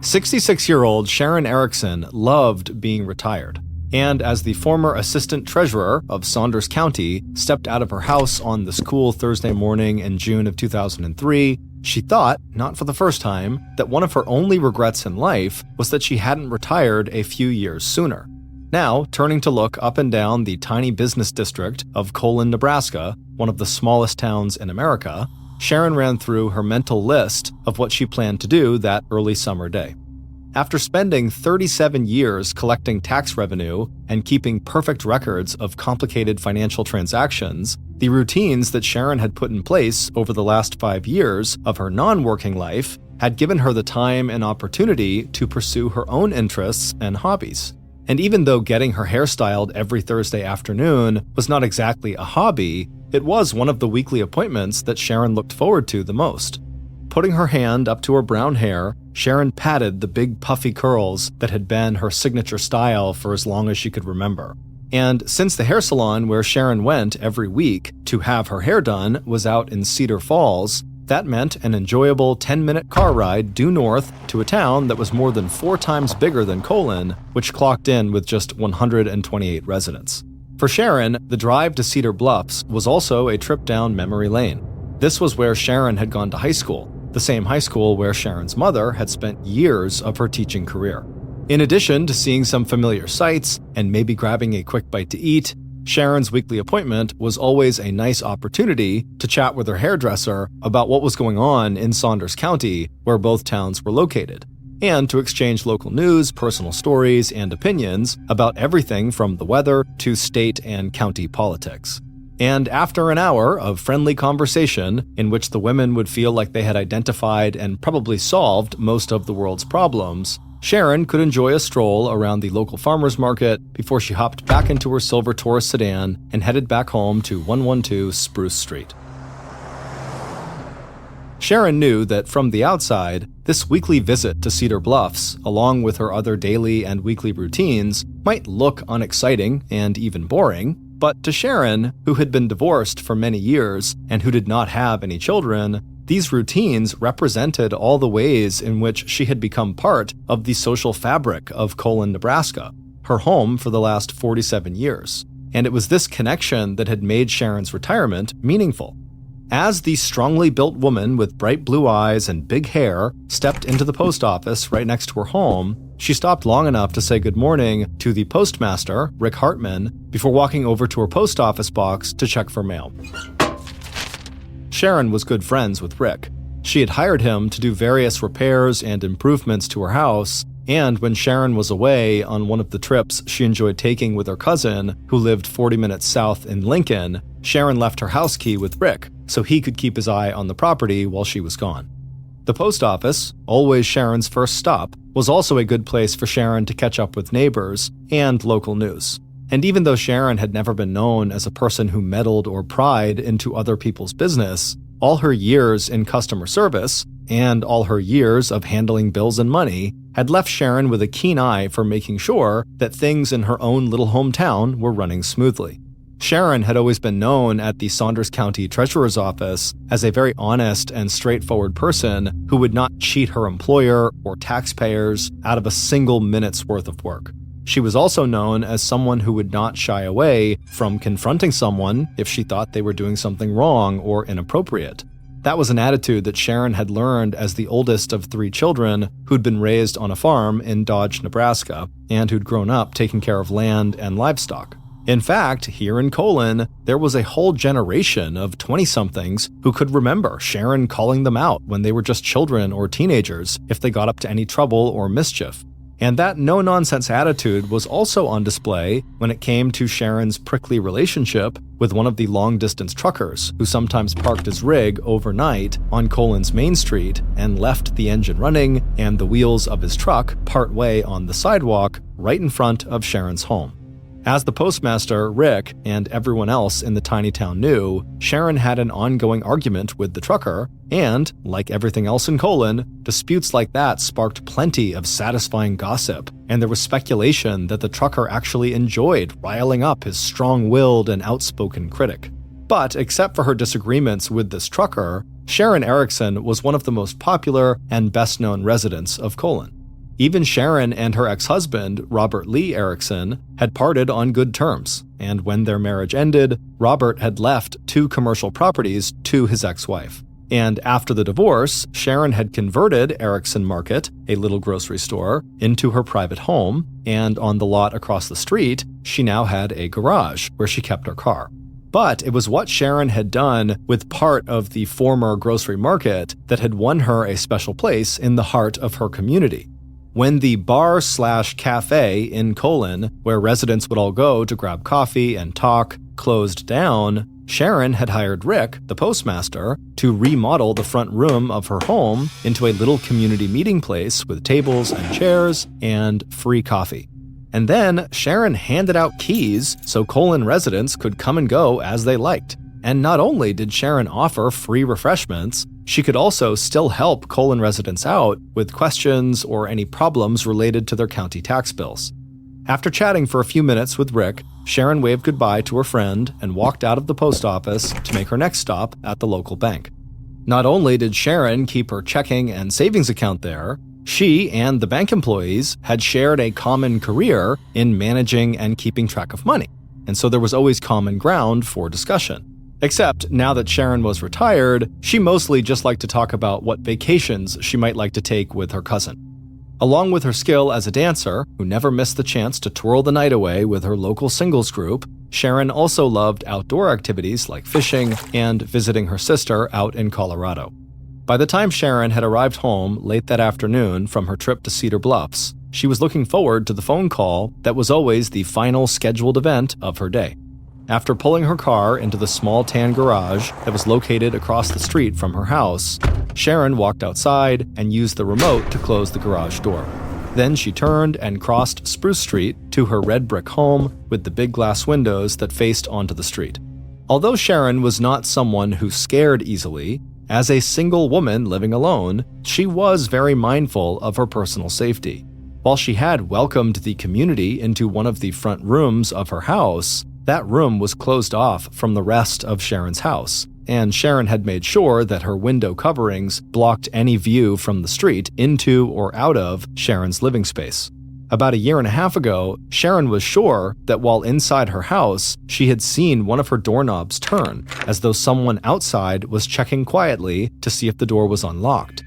66-year-old Sharon Erikson loved being retired. And as the former assistant treasurer of Saunders County stepped out of her house on this cool Thursday morning in June of 2003, she thought, not for the first time, that one of her only regrets in life was that she hadn't retired a few years sooner. Now, turning to look up and down the tiny business district of Colon, Nebraska, one of the smallest towns in America, Sharon ran through her mental list of what she planned to do that early summer day. After spending 37 years collecting tax revenue and keeping perfect records of complicated financial transactions, the routines that Sharon had put in place over the last 5 years of her non-working life had given her the time and opportunity to pursue her own interests and hobbies. And even though getting her hair styled every Thursday afternoon was not exactly a hobby, it was one of the weekly appointments that Sharon looked forward to the most. Putting her hand up to her brown hair, Sharon patted the big puffy curls that had been her signature style for as long as she could remember. And since the hair salon where Sharon went every week to have her hair done was out in Cedar Falls, that meant an enjoyable 10-minute car ride due north to a town that was more than 4 times bigger than Colon, which clocked in with just 128 residents. For Sharon, the drive to Cedar Bluffs was also a trip down memory lane. This was where Sharon had gone to high school, the same high school where Sharon's mother had spent years of her teaching career. In addition to seeing some familiar sights and maybe grabbing a quick bite to eat, Sharon's weekly appointment was always a nice opportunity to chat with her hairdresser about what was going on in Saunders County, where both towns were located, and to exchange local news, personal stories, and opinions about everything from the weather to state and county politics. And after an hour of friendly conversation in which the women would feel like they had identified and probably solved most of the world's problems, Sharon could enjoy a stroll around the local farmer's market before she hopped back into her silver Taurus sedan and headed back home to 112 Spruce Street. Sharon knew that from the outside, this weekly visit to Cedar Bluffs, along with her other daily and weekly routines, might look unexciting and even boring, but to Sharon, who had been divorced for many years and who did not have any children, these routines represented all the ways in which she had become part of the social fabric of Colon, Nebraska, her home for the last 47 years. And it was this connection that had made Sharon's retirement meaningful. As the strongly built woman with bright blue eyes and big hair stepped into the post office right next to her home, she stopped long enough to say good morning to the postmaster, Rick Hartman, before walking over to her post office box to check for mail. Sharon was good friends with Rick. She had hired him to do various repairs and improvements to her house, and when Sharon was away on one of the trips she enjoyed taking with her cousin, who lived 40 minutes south in Lincoln, Sharon left her house key with Rick so he could keep his eye on the property while she was gone. The post office, always Sharon's first stop, was also a good place for Sharon to catch up with neighbors and local news. And even though Sharon had never been known as a person who meddled or pried into other people's business, all her years in customer service and all her years of handling bills and money had left Sharon with a keen eye for making sure that things in her own little hometown were running smoothly. Sharon had always been known at the Saunders County Treasurer's Office as a very honest and straightforward person who would not cheat her employer or taxpayers out of a single minute's worth of work. She was also known as someone who would not shy away from confronting someone if she thought they were doing something wrong or inappropriate. That was an attitude that Sharon had learned as the oldest of 3 children who'd been raised on a farm in Dodge, Nebraska, and who'd grown up taking care of land and livestock. In fact, here in Colon, there was a whole generation of 20-somethings who could remember Sharon calling them out when they were just children or teenagers if they got up to any trouble or mischief. And that no-nonsense attitude was also on display when it came to Sharon's prickly relationship with one of the long-distance truckers who sometimes parked his rig overnight on Colon's Main Street and left the engine running and the wheels of his truck partway on the sidewalk right in front of Sharon's home. As the postmaster, Rick, and everyone else in the tiny town knew, Sharon had an ongoing argument with the trucker, and, like everything else in Colon, disputes like that sparked plenty of satisfying gossip, and there was speculation that the trucker actually enjoyed riling up his strong-willed and outspoken critic. But except for her disagreements with this trucker, Sharon Erikson was one of the most popular and best-known residents of Colon. Even Sharon and her ex-husband, Robert Lee Erikson, had parted on good terms, and when their marriage ended, Robert had left 2 commercial properties to his ex-wife. And after the divorce, Sharon had converted Erikson Market, a little grocery store, into her private home, and on the lot across the street, she now had a garage where she kept her car. But it was what Sharon had done with part of the former grocery market that had won her a special place in the heart of her community. When the bar/cafe in Colon, where residents would all go to grab coffee and talk, closed down, Sharon had hired Rick, the postmaster, to remodel the front room of her home into a little community meeting place with tables and chairs and free coffee. And then Sharon handed out keys so Colon residents could come and go as they liked. And not only did Sharon offer free refreshments, she could also still help Colon residents out with questions or any problems related to their county tax bills. After chatting for a few minutes with Rick, Sharon waved goodbye to her friend and walked out of the post office to make her next stop at the local bank. Not only did Sharon keep her checking and savings account there, she and the bank employees had shared a common career in managing and keeping track of money, and so there was always common ground for discussion. Except now that Sharon was retired, she mostly just liked to talk about what vacations she might like to take with her cousin. Along with her skill as a dancer, who never missed the chance to twirl the night away with her local singles group, Sharon also loved outdoor activities like fishing and visiting her sister out in Colorado. By the time Sharon had arrived home late that afternoon from her trip to Cedar Bluffs, she was looking forward to the phone call that was always the final scheduled event of her day. After pulling her car into the small tan garage that was located across the street from her house, Sharon walked outside and used the remote to close the garage door. Then she turned and crossed Spruce Street to her red brick home with the big glass windows that faced onto the street. Although Sharon was not someone who scared easily, as a single woman living alone, she was very mindful of her personal safety. While she had welcomed the community into one of the front rooms of her house, that room was closed off from the rest of Sharon's house, and Sharon had made sure that her window coverings blocked any view from the street into or out of Sharon's living space. About a year and a half ago, Sharon was sure that while inside her house, she had seen one of her doorknobs turn, as though someone outside was checking quietly to see if the door was unlocked.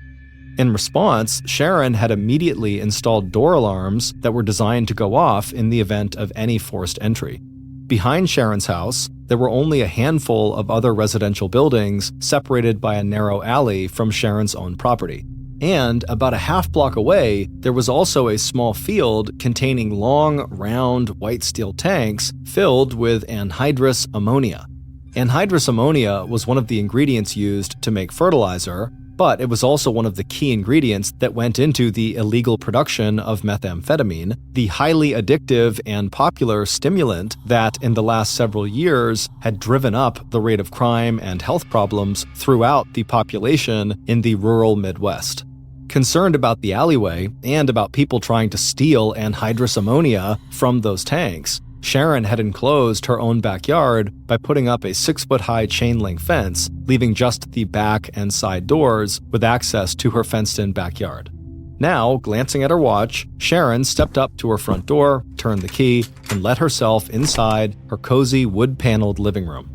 In response, Sharon had immediately installed door alarms that were designed to go off in the event of any forced entry. Behind Sharon's house, there were only a handful of other residential buildings separated by a narrow alley from Sharon's own property. And about a half block away, there was also a small field containing long, round, white steel tanks filled with anhydrous ammonia. Anhydrous ammonia was one of the ingredients used to make fertilizer, but it was also one of the key ingredients that went into the illegal production of methamphetamine, the highly addictive and popular stimulant that in the last several years had driven up the rate of crime and health problems throughout the population in the rural Midwest. Concerned about the alleyway and about people trying to steal anhydrous ammonia from those tanks, Sharon had enclosed her own backyard by putting up a 6-foot-high chain-link fence, leaving just the back and side doors with access to her fenced-in backyard. Now, glancing at her watch, Sharon stepped up to her front door, turned the key, and let herself inside her cozy wood-paneled living room.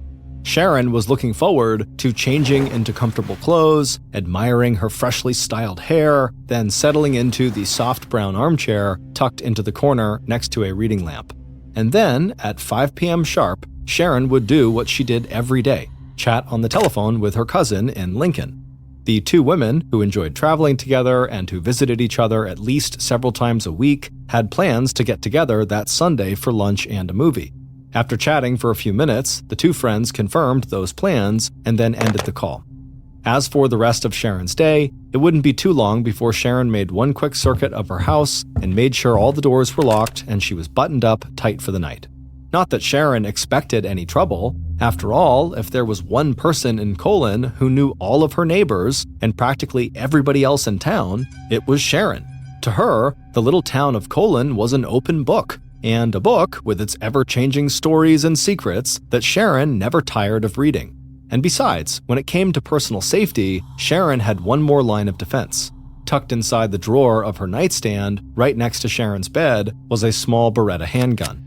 Sharon was looking forward to changing into comfortable clothes, admiring her freshly styled hair, then settling into the soft brown armchair tucked into the corner next to a reading lamp. And then, at 5 p.m. sharp, Sharon would do what she did every day, chat on the telephone with her cousin in Lincoln. The two women, who enjoyed traveling together and who visited each other at least several times a week, had plans to get together that Sunday for lunch and a movie. After chatting for a few minutes, the two friends confirmed those plans and then ended the call. As for the rest of Sharon's day, it wouldn't be too long before Sharon made one quick circuit of her house and made sure all the doors were locked and she was buttoned up tight for the night. Not that Sharon expected any trouble. After all, if there was one person in Colon who knew all of her neighbors and practically everybody else in town, it was Sharon. To her, the little town of Colon was an open book, and a book with its ever-changing stories and secrets that Sharon never tired of reading. And besides, when it came to personal safety, Sharon had one more line of defense. tucked inside the drawer of her nightstand, right next to Sharon's bed, was a small Beretta handgun.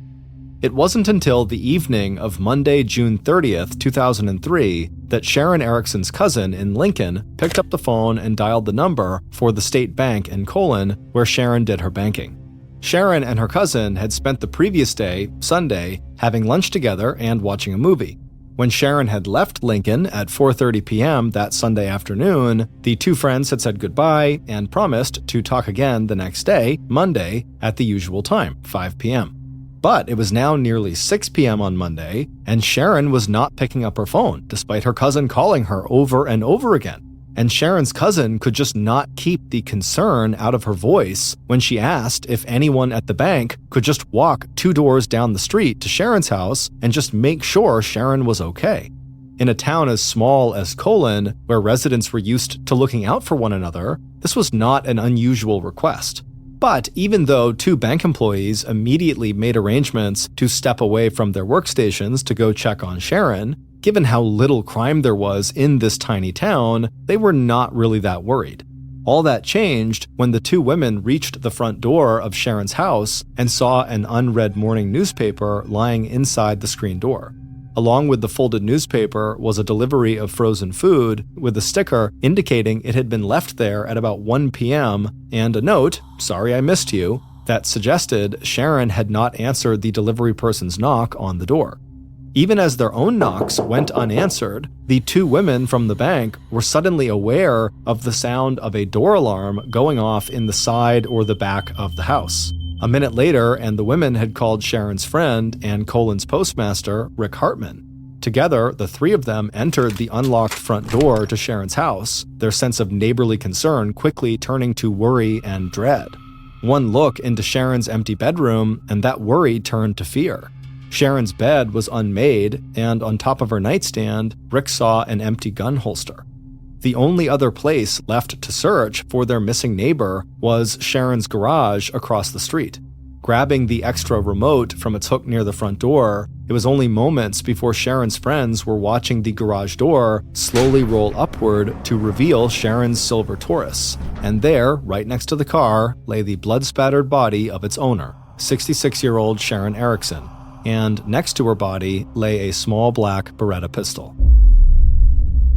It wasn't until the evening of Monday, June 30th, 2003, that Sharon Erikson's cousin in Lincoln picked up the phone and dialed the number for the state bank in Colon, where Sharon did her banking. Sharon and her cousin had spent the previous day, Sunday, having lunch together and watching a movie. When Sharon had left Lincoln at 4:30 p.m. that Sunday afternoon, the two friends had said goodbye and promised to talk again the next day, Monday, at the usual time, 5 p.m. But it was now nearly 6 p.m. on Monday, and Sharon was not picking up her phone, despite her cousin calling her over and over again. And Sharon's cousin could just not keep the concern out of her voice when she asked if anyone at the bank could just walk 2 doors down the street to Sharon's house and just make sure Sharon was okay. In a town as small as Colon, where residents were used to looking out for one another, this was not an unusual request. But even though 2 bank employees immediately made arrangements to step away from their workstations to go check on Sharon, given how little crime there was in this tiny town, they were not really that worried. All that changed when the 2 women reached the front door of Sharon's house and saw an unread morning newspaper lying inside the screen door. Along with the folded newspaper was a delivery of frozen food with a sticker indicating it had been left there at about 1 p.m. and a note, "Sorry I missed you," that suggested Sharon had not answered the delivery person's knock on the door. Even as their own knocks went unanswered, the 2 women from the bank were suddenly aware of the sound of a door alarm going off in the side or the back of the house. A minute later, and the women had called Sharon's friend and Colon's postmaster, Rick Hartman. Together, the 3 of them entered the unlocked front door to Sharon's house, their sense of neighborly concern quickly turning to worry and dread. One look into Sharon's empty bedroom, and that worry turned to fear. Sharon's bed was unmade, and on top of her nightstand, Rick saw an empty gun holster. The only other place left to search for their missing neighbor was Sharon's garage across the street. Grabbing the extra remote from its hook near the front door, it was only moments before Sharon's friends were watching the garage door slowly roll upward to reveal Sharon's silver Taurus. And there, right next to the car, lay the blood-spattered body of its owner, 66-year-old Sharon Erikson. And next to her body lay a small black Beretta pistol.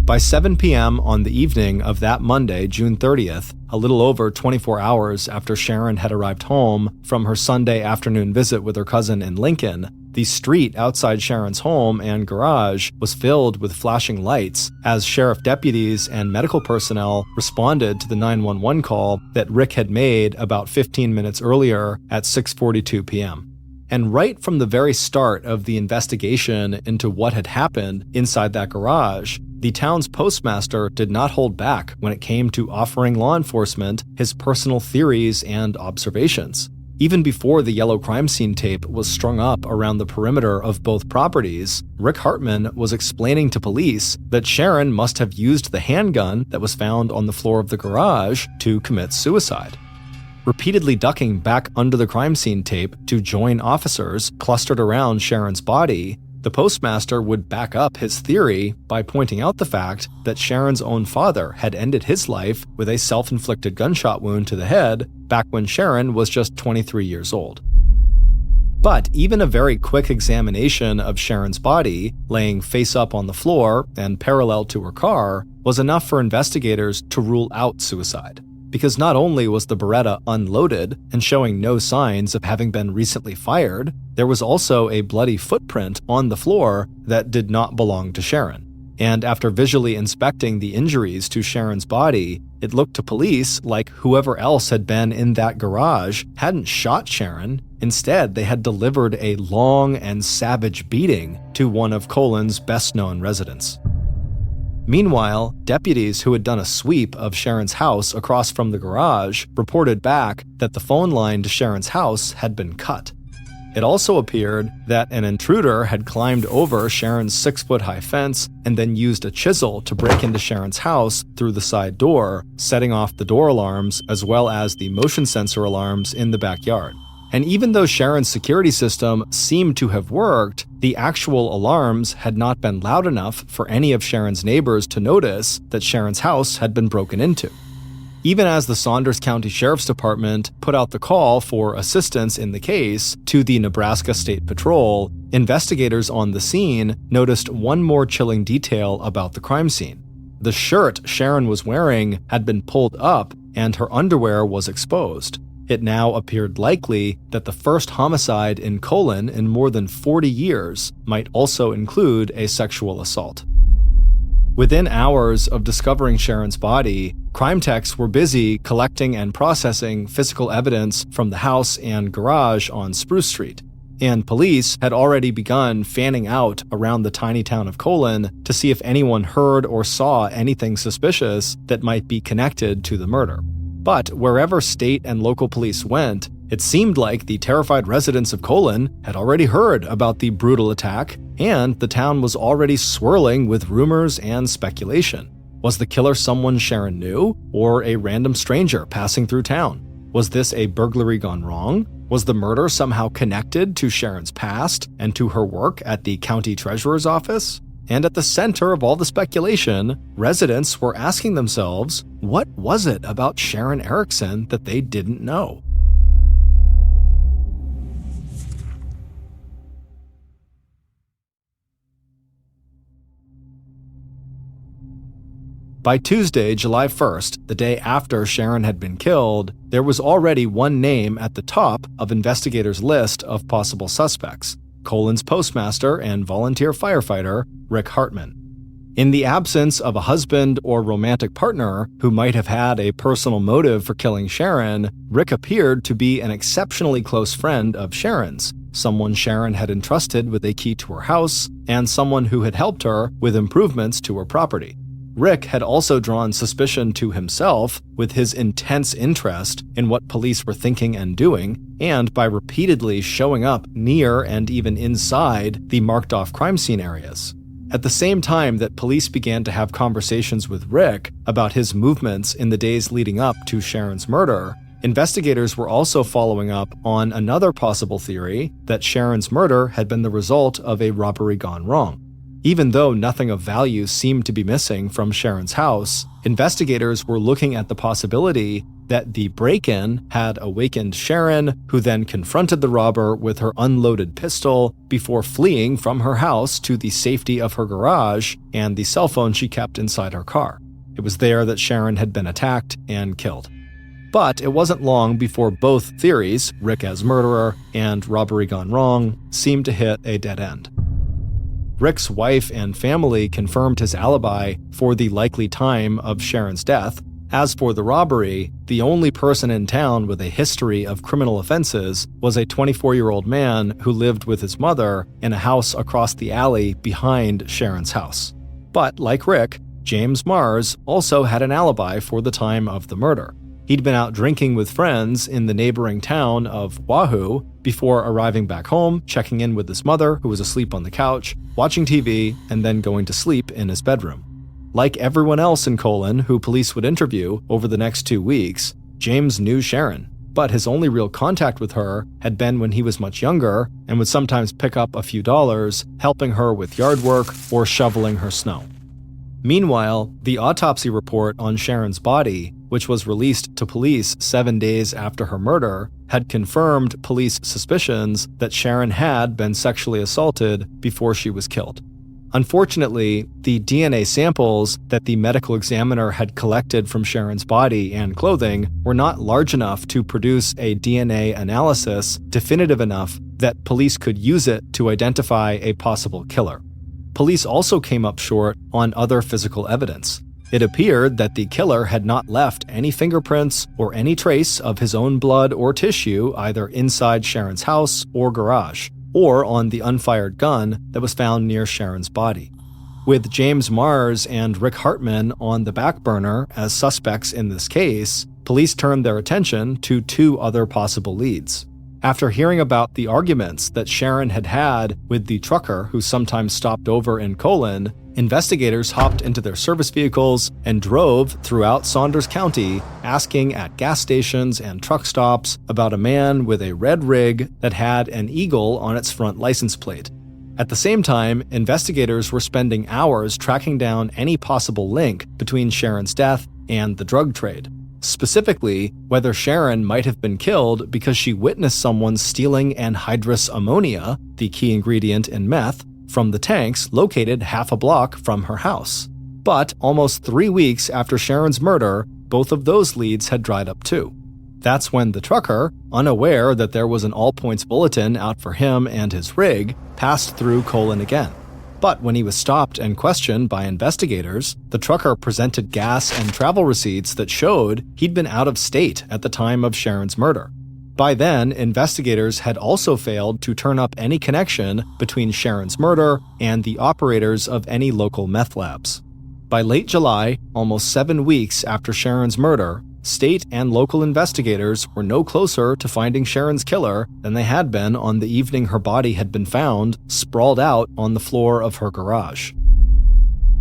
By 7 p.m. on the evening of that Monday, June 30th, a little over 24 hours after Sharon had arrived home from her Sunday afternoon visit with her cousin in Lincoln, the street outside Sharon's home and garage was filled with flashing lights as sheriff deputies and medical personnel responded to the 911 call that Rick had made about 15 minutes earlier at 6:42 p.m. And right from the very start of the investigation into what had happened inside that garage, the town's postmaster did not hold back when it came to offering law enforcement his personal theories and observations. Even before the yellow crime scene tape was strung up around the perimeter of both properties, Rick Hartman was explaining to police that Sharon must have used the handgun that was found on the floor of the garage to commit suicide. Repeatedly ducking back under the crime scene tape to join officers clustered around Sharon's body, the postmaster would back up his theory by pointing out the fact that Sharon's own father had ended his life with a self-inflicted gunshot wound to the head back when Sharon was just 23 years old. But even a very quick examination of Sharon's body, laying face up on the floor and parallel to her car, was enough for investigators to rule out suicide. Because not only was the Beretta unloaded and showing no signs of having been recently fired, there was also a bloody footprint on the floor that did not belong to Sharon. And after visually inspecting the injuries to Sharon's body, it looked to police like whoever else had been in that garage hadn't shot Sharon. Instead, they had delivered a long and savage beating to one of Colon's best-known residents. Meanwhile, deputies who had done a sweep of Sharon's house across from the garage reported back that the phone line to Sharon's house had been cut. It also appeared that an intruder had climbed over Sharon's 6-foot-high fence and then used a chisel to break into Sharon's house through the side door, setting off the door alarms as well as the motion sensor alarms in the backyard. And even though Sharon's security system seemed to have worked, the actual alarms had not been loud enough for any of Sharon's neighbors to notice that Sharon's house had been broken into. Even as the Saunders County Sheriff's Department put out the call for assistance in the case to the Nebraska State Patrol, investigators on the scene noticed one more chilling detail about the crime scene. The shirt Sharon was wearing had been pulled up and her underwear was exposed. It now appeared likely that the first homicide in Colon in more than 40 years might also include a sexual assault. Within hours of discovering Sharon's body, crime techs were busy collecting and processing physical evidence from the house and garage on Spruce Street, and police had already begun fanning out around the tiny town of Colon to see if anyone heard or saw anything suspicious that might be connected to the murder. But wherever state and local police went, it seemed like the terrified residents of Colon had already heard about the brutal attack, and the town was already swirling with rumors and speculation. Was the killer someone Sharon knew, or a random stranger passing through town? Was this a burglary gone wrong? Was the murder somehow connected to Sharon's past and to her work at the county treasurer's office? And at the center of all the speculation, residents were asking themselves, what was it about Sharon Erikson that they didn't know? By Tuesday, July 1st, the day after Sharon had been killed, there was already one name at the top of investigators' list of possible suspects: Colon's postmaster and volunteer firefighter, Rick Hartman. In the absence of a husband or romantic partner who might have had a personal motive for killing Sharon, Rick appeared to be an exceptionally close friend of Sharon's, someone Sharon had entrusted with a key to her house, and someone who had helped her with improvements to her property. Rick had also drawn suspicion to himself with his intense interest in what police were thinking and doing, and by repeatedly showing up near and even inside the marked-off crime scene areas. At the same time that police began to have conversations with Rick about his movements in the days leading up to Sharon's murder, investigators were also following up on another possible theory that Sharon's murder had been the result of a robbery gone wrong. Even though nothing of value seemed to be missing from Sharon's house, investigators were looking at the possibility that the break-in had awakened Sharon, who then confronted the robber with her unloaded pistol before fleeing from her house to the safety of her garage and the cell phone she kept inside her car. It was there that Sharon had been attacked and killed. But it wasn't long before both theories, Rick as murderer and robbery gone wrong, seemed to hit a dead end. Rick's wife and family confirmed his alibi for the likely time of Sharon's death. As for the robbery, the only person in town with a history of criminal offenses was a 24-year-old man who lived with his mother in a house across the alley behind Sharon's house. But like Rick, James Mars also had an alibi for the time of the murder. He'd been out drinking with friends in the neighboring town of Wahoo before arriving back home, checking in with his mother, who was asleep on the couch, watching TV, and then going to sleep in his bedroom. Like everyone else in Colon who police would interview over the next 2 weeks, James knew Sharon, but his only real contact with her had been when he was much younger and would sometimes pick up a few dollars, helping her with yard work or shoveling her snow. Meanwhile, the autopsy report on Sharon's body, which was released to police 7 days after her murder, had confirmed police suspicions that Sharon had been sexually assaulted before she was killed. Unfortunately, the DNA samples that the medical examiner had collected from Sharon's body and clothing were not large enough to produce a DNA analysis definitive enough that police could use it to identify a possible killer. Police also came up short on other physical evidence. It appeared that the killer had not left any fingerprints or any trace of his own blood or tissue either inside Sharon's house or garage, or on the unfired gun that was found near Sharon's body. With James Mars and Rick Hartman on the back burner as suspects in this case, police turned their attention to 2 other possible leads. After hearing about the arguments that Sharon had had with the trucker who sometimes stopped over in Colon, investigators hopped into their service vehicles and drove throughout Saunders County, asking at gas stations and truck stops about a man with a red rig that had an eagle on its front license plate. At the same time, investigators were spending hours tracking down any possible link between Sharon's death and the drug trade. specifically whether Sharon might have been killed because she witnessed someone stealing anhydrous ammonia, the key ingredient in meth, from the tanks located half a block from her house. But almost 3 weeks after Sharon's murder, both of those leads had dried up too. That's when the trucker, unaware that there was an all-points bulletin out for him and his rig, passed through Colon again. But when he was stopped and questioned by investigators, the trucker presented gas and travel receipts that showed he'd been out of state at the time of Sharon's murder. By then, investigators had also failed to turn up any connection between Sharon's murder and the operators of any local meth labs. By late July, almost 7 weeks after Sharon's murder, state and local investigators were no closer to finding Sharon's killer than they had been on the evening her body had been found sprawled out on the floor of her garage.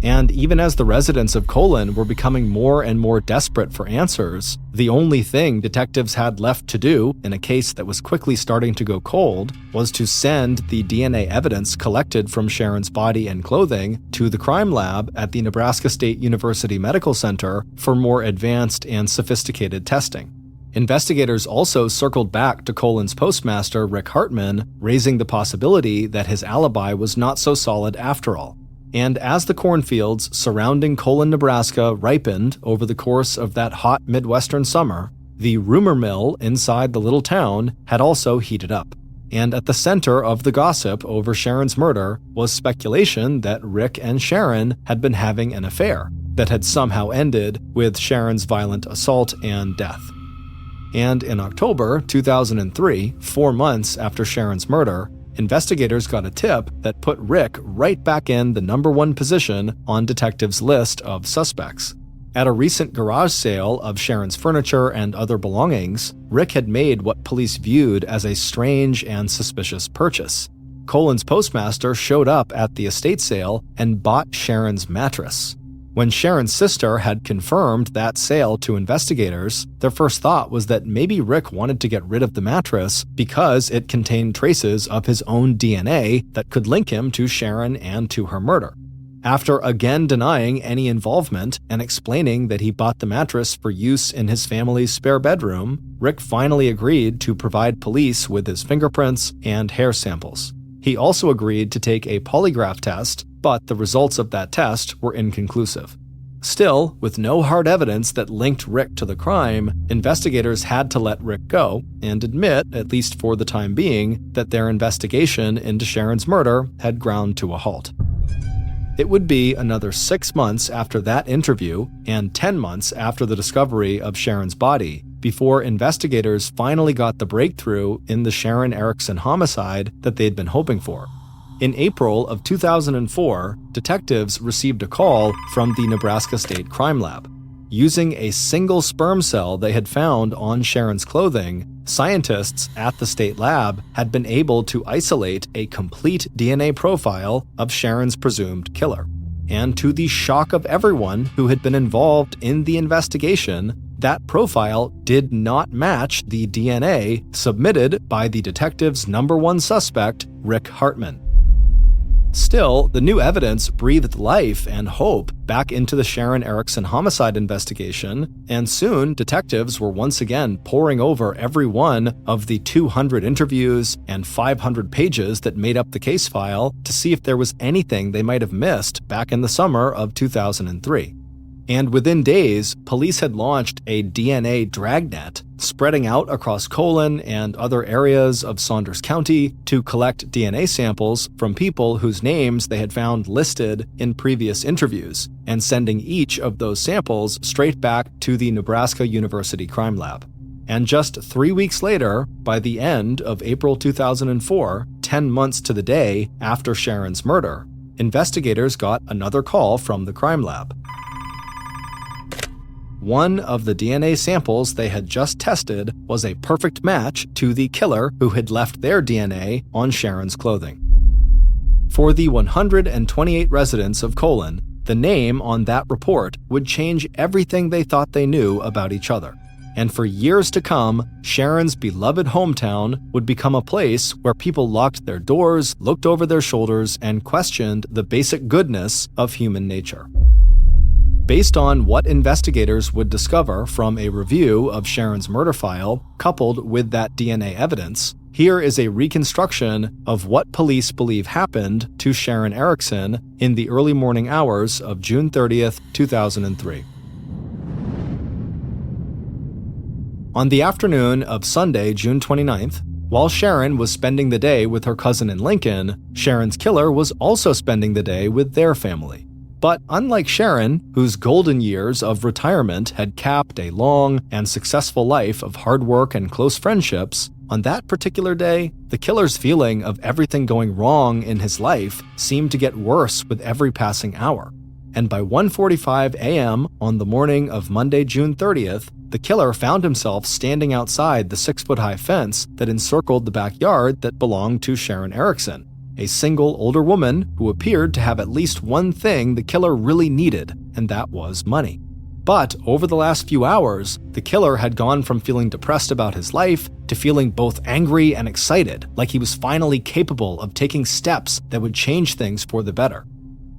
And even as the residents of Colon were becoming more and more desperate for answers, the only thing detectives had left to do in a case that was quickly starting to go cold was to send the DNA evidence collected from Sharon's body and clothing to the crime lab at the Nebraska State University Medical Center for more advanced and sophisticated testing. Investigators also circled back to Colon's postmaster, Rick Hartman, raising the possibility that his alibi was not so solid after all. And as the cornfields surrounding Colon, Nebraska ripened over the course of that hot Midwestern summer, the rumor mill inside the little town had also heated up. And at the center of the gossip over Sharon's murder was speculation that Rick and Sharon had been having an affair that had somehow ended with Sharon's violent assault and death. And in October 2003, 4 months after Sharon's murder, investigators got a tip that put Rick right back in the #1 position on detectives' list of suspects. At a recent garage sale of Sharon's furniture and other belongings, Rick had made what police viewed as a strange and suspicious purchase. Colon's postmaster showed up at the estate sale and bought Sharon's mattress. When Sharon's sister had confirmed that sale to investigators, their first thought was that maybe Rick wanted to get rid of the mattress because it contained traces of his own DNA that could link him to Sharon and to her murder. After again denying any involvement and explaining that he bought the mattress for use in his family's spare bedroom, Rick finally agreed to provide police with his fingerprints and hair samples. He also agreed to take a polygraph test, but the results of that test were inconclusive. Still, with no hard evidence that linked Rick to the crime, investigators had to let Rick go and admit, at least for the time being, that their investigation into Sharon's murder had ground to a halt. It would be another 6 months after that interview and 10 months after the discovery of Sharon's body before investigators finally got the breakthrough in the Sharon Erikson homicide that they'd been hoping for. In April of 2004, detectives received a call from the Nebraska State Crime Lab. Using a single sperm cell they had found on Sharon's clothing, scientists at the state lab had been able to isolate a complete DNA profile of Sharon's presumed killer. And to the shock of everyone who had been involved in the investigation, that profile did not match the DNA submitted by the detective's #1 suspect, Rick Hartman. Still, the new evidence breathed life and hope back into the Sharon Erikson homicide investigation, and soon detectives were once again poring over every one of the 200 interviews and 500 pages that made up the case file to see if there was anything they might have missed back in the summer of 2003. And within days, police had launched a DNA dragnet, spreading out across Colon and other areas of Saunders County to collect DNA samples from people whose names they had found listed in previous interviews, and sending each of those samples straight back to the Nebraska University Crime Lab. And just 3 weeks later, by the end of April 2004, 10 months to the day after Sharon's murder, investigators got another call from the crime lab. One of the DNA samples they had just tested was a perfect match to the killer who had left their DNA on Sharon's clothing. For the 128 residents of Colon, the name on that report would change everything they thought they knew about each other. And for years to come, Sharon's beloved hometown would become a place where people locked their doors, looked over their shoulders, and questioned the basic goodness of human nature. Based on what investigators would discover from a review of Sharon's murder file, coupled with that DNA evidence, here is a reconstruction of what police believe happened to Sharon Erikson in the early morning hours of June 30th, 2003. On the afternoon of Sunday, June 29th, while Sharon was spending the day with her cousin in Lincoln, Sharon's killer was also spending the day with their family. But unlike Sharon, whose golden years of retirement had capped a long and successful life of hard work and close friendships, on that particular day, the killer's feeling of everything going wrong in his life seemed to get worse with every passing hour. And by 1:45 a.m. on the morning of Monday, June 30th, the killer found himself standing outside the 6-foot-high fence that encircled the backyard that belonged to Sharon Erikson, a single older woman who appeared to have at least one thing the killer really needed, and that was money. But over the last few hours, the killer had gone from feeling depressed about his life to feeling both angry and excited, like he was finally capable of taking steps that would change things for the better.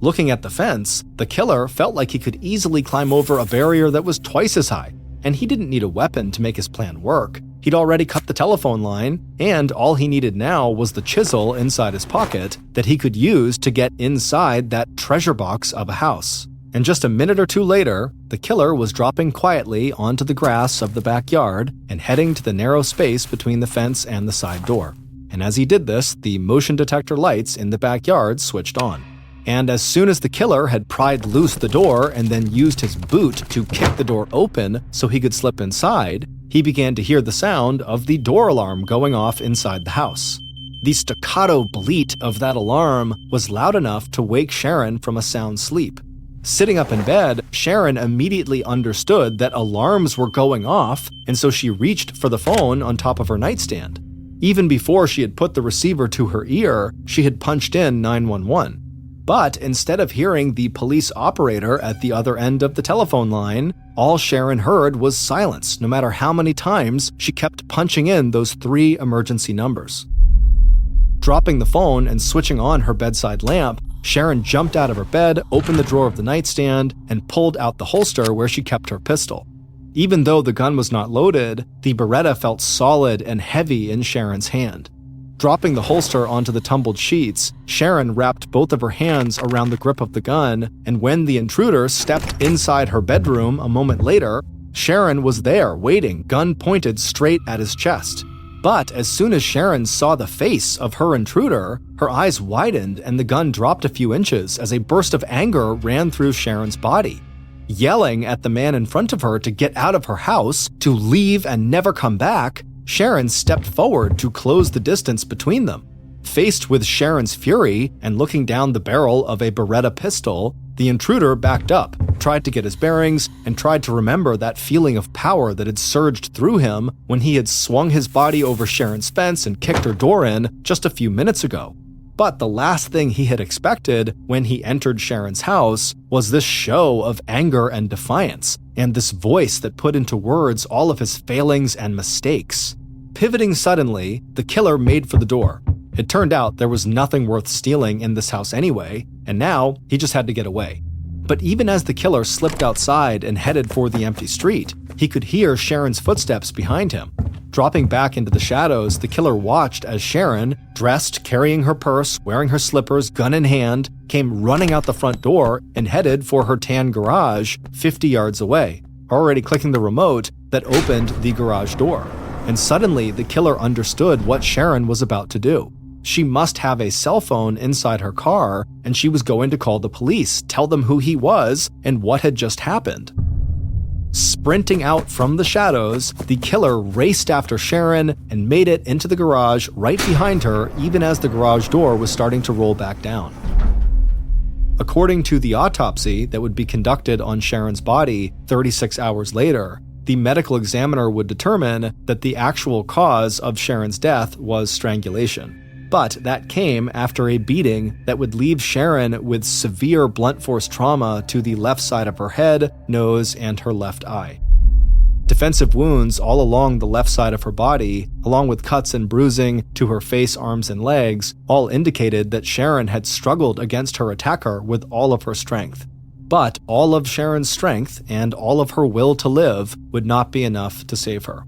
Looking at the fence, the killer felt like he could easily climb over a barrier that was twice as high, and he didn't need a weapon to make his plan work. He'd already cut the telephone line, and all he needed now was the chisel inside his pocket that he could use to get inside that treasure box of a house. And just a minute or two later, the killer was dropping quietly onto the grass of the backyard and heading to the narrow space between the fence and the side door. And as he did this, the motion detector lights in the backyard switched on. And as soon as the killer had pried loose the door and then used his boot to kick the door open so he could slip inside, he began to hear the sound of the door alarm going off inside the house. The staccato bleat of that alarm was loud enough to wake Sharon from a sound sleep. Sitting up in bed, Sharon immediately understood that alarms were going off, and so she reached for the phone on top of her nightstand. Even before she had put the receiver to her ear, she had punched in 911. But instead of hearing the police operator at the other end of the telephone line, all Sharon heard was silence, no matter how many times she kept punching in those 3 emergency numbers. Dropping the phone and switching on her bedside lamp, Sharon jumped out of her bed, opened the drawer of the nightstand, and pulled out the holster where she kept her pistol. Even though the gun was not loaded, the Beretta felt solid and heavy in Sharon's hand. Dropping the holster onto the tumbled sheets, Sharon wrapped both of her hands around the grip of the gun, and when the intruder stepped inside her bedroom a moment later, Sharon was there, waiting, gun pointed straight at his chest. But as soon as Sharon saw the face of her intruder, her eyes widened and the gun dropped a few inches as a burst of anger ran through Sharon's body. Yelling at the man in front of her to get out of her house, to leave and never come back, Sharon stepped forward to close the distance between them. Faced with Sharon's fury and looking down the barrel of a Beretta pistol, the intruder backed up, tried to get his bearings, and tried to remember that feeling of power that had surged through him when he had swung his body over Sharon's fence and kicked her door in just a few minutes ago. But the last thing he had expected when he entered Sharon's house was this show of anger and defiance, and this voice that put into words all of his failings and mistakes. Pivoting suddenly, the killer made for the door. It turned out there was nothing worth stealing in this house anyway, and now he just had to get away. But even as the killer slipped outside and headed for the empty street, he could hear Sharon's footsteps behind him. Dropping back into the shadows, the killer watched as Sharon, dressed, carrying her purse, wearing her slippers, gun in hand, came running out the front door and headed for her tan garage 50 yards away, already clicking the remote that opened the garage door. And suddenly, the killer understood what Sharon was about to do. She must have a cell phone inside her car, and she was going to call the police, tell them who he was and what had just happened. Sprinting out from the shadows, the killer raced after Sharon and made it into the garage right behind her, even as the garage door was starting to roll back down. According to the autopsy that would be conducted on Sharon's body 36 hours later, the medical examiner would determine that the actual cause of Sharon's death was strangulation. But that came after a beating that would leave Sharon with severe blunt force trauma to the left side of her head, nose, and her left eye. Defensive wounds all along the left side of her body, along with cuts and bruising to her face, arms, and legs, all indicated that Sharon had struggled against her attacker with all of her strength. But all of Sharon's strength and all of her will to live would not be enough to save her.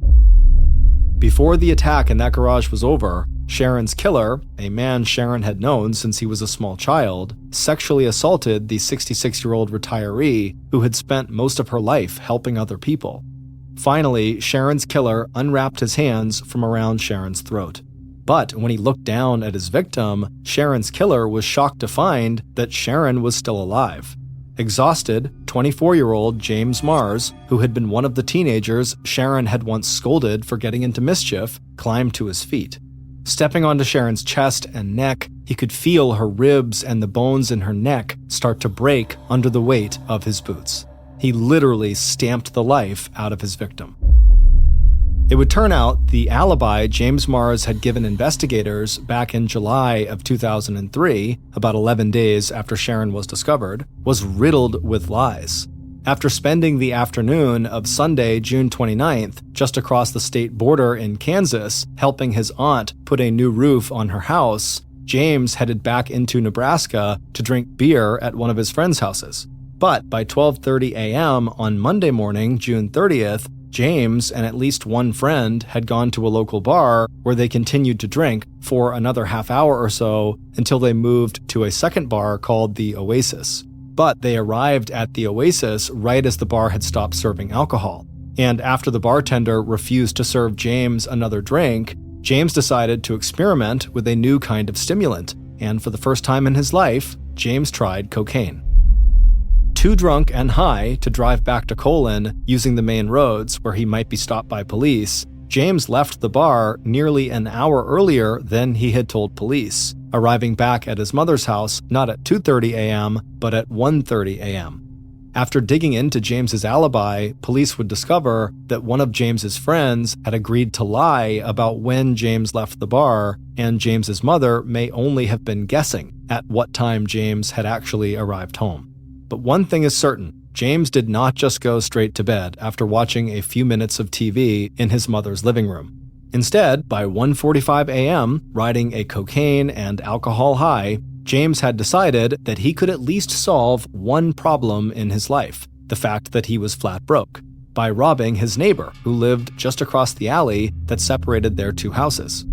Before the attack in that garage was over, Sharon's killer, a man Sharon had known since he was a small child, sexually assaulted the 66-year-old retiree who had spent most of her life helping other people. Finally, Sharon's killer unwrapped his hands from around Sharon's throat. But when he looked down at his victim, Sharon's killer was shocked to find that Sharon was still alive. Exhausted, 24-year-old James Mars, who had been one of the teenagers Sharon had once scolded for getting into mischief, climbed to his feet. Stepping onto Sharon's chest and neck, he could feel her ribs and the bones in her neck start to break under the weight of his boots. He literally stamped the life out of his victim. It would turn out the alibi James Mars had given investigators back in July of 2003, about 11 days after Sharon was discovered, was riddled with lies. After spending the afternoon of Sunday, June 29th, just across the state border in Kansas, helping his aunt put a new roof on her house, James headed back into Nebraska to drink beer at one of his friends' houses. But by 12:30 a.m. on Monday morning, June 30th, James and at least one friend had gone to a local bar where they continued to drink for another half hour or so until they moved to a second bar called the Oasis. But they arrived at the Oasis right as the bar had stopped serving alcohol. And after the bartender refused to serve James another drink, James decided to experiment with a new kind of stimulant. And for the first time in his life, James tried cocaine. Too drunk and high to drive back to Colon using the main roads where he might be stopped by police, James left the bar nearly an hour earlier than he had told police, arriving back at his mother's house not at 2:30 a.m., but at 1:30 a.m. After digging into James's alibi, police would discover that one of James's friends had agreed to lie about when James left the bar, and James's mother may only have been guessing at what time James had actually arrived home. But one thing is certain, James did not just go straight to bed after watching a few minutes of TV in his mother's living room. Instead, by 1:45 a.m., riding a cocaine and alcohol high, James had decided that he could at least solve one problem in his life, the fact that he was flat broke, by robbing his neighbor who lived just across the alley that separated their two houses.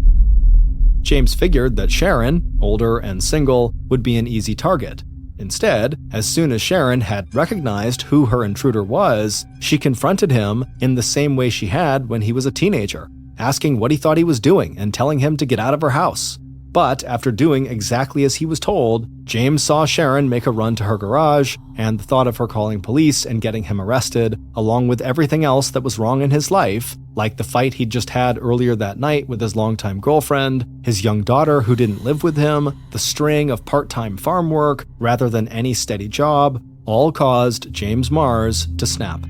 James figured that Sharon, older and single, would be an easy target. Instead, as soon as Sharon had recognized who her intruder was, she confronted him in the same way she had when he was a teenager, asking what he thought he was doing and telling him to get out of her house. But after doing exactly as he was told, James saw Sharon make a run to her garage, and the thought of her calling police and getting him arrested, along with everything else that was wrong in his life, like the fight he'd just had earlier that night with his longtime girlfriend, his young daughter who didn't live with him, the string of part-time farm work rather than any steady job, all caused James Mars to snap.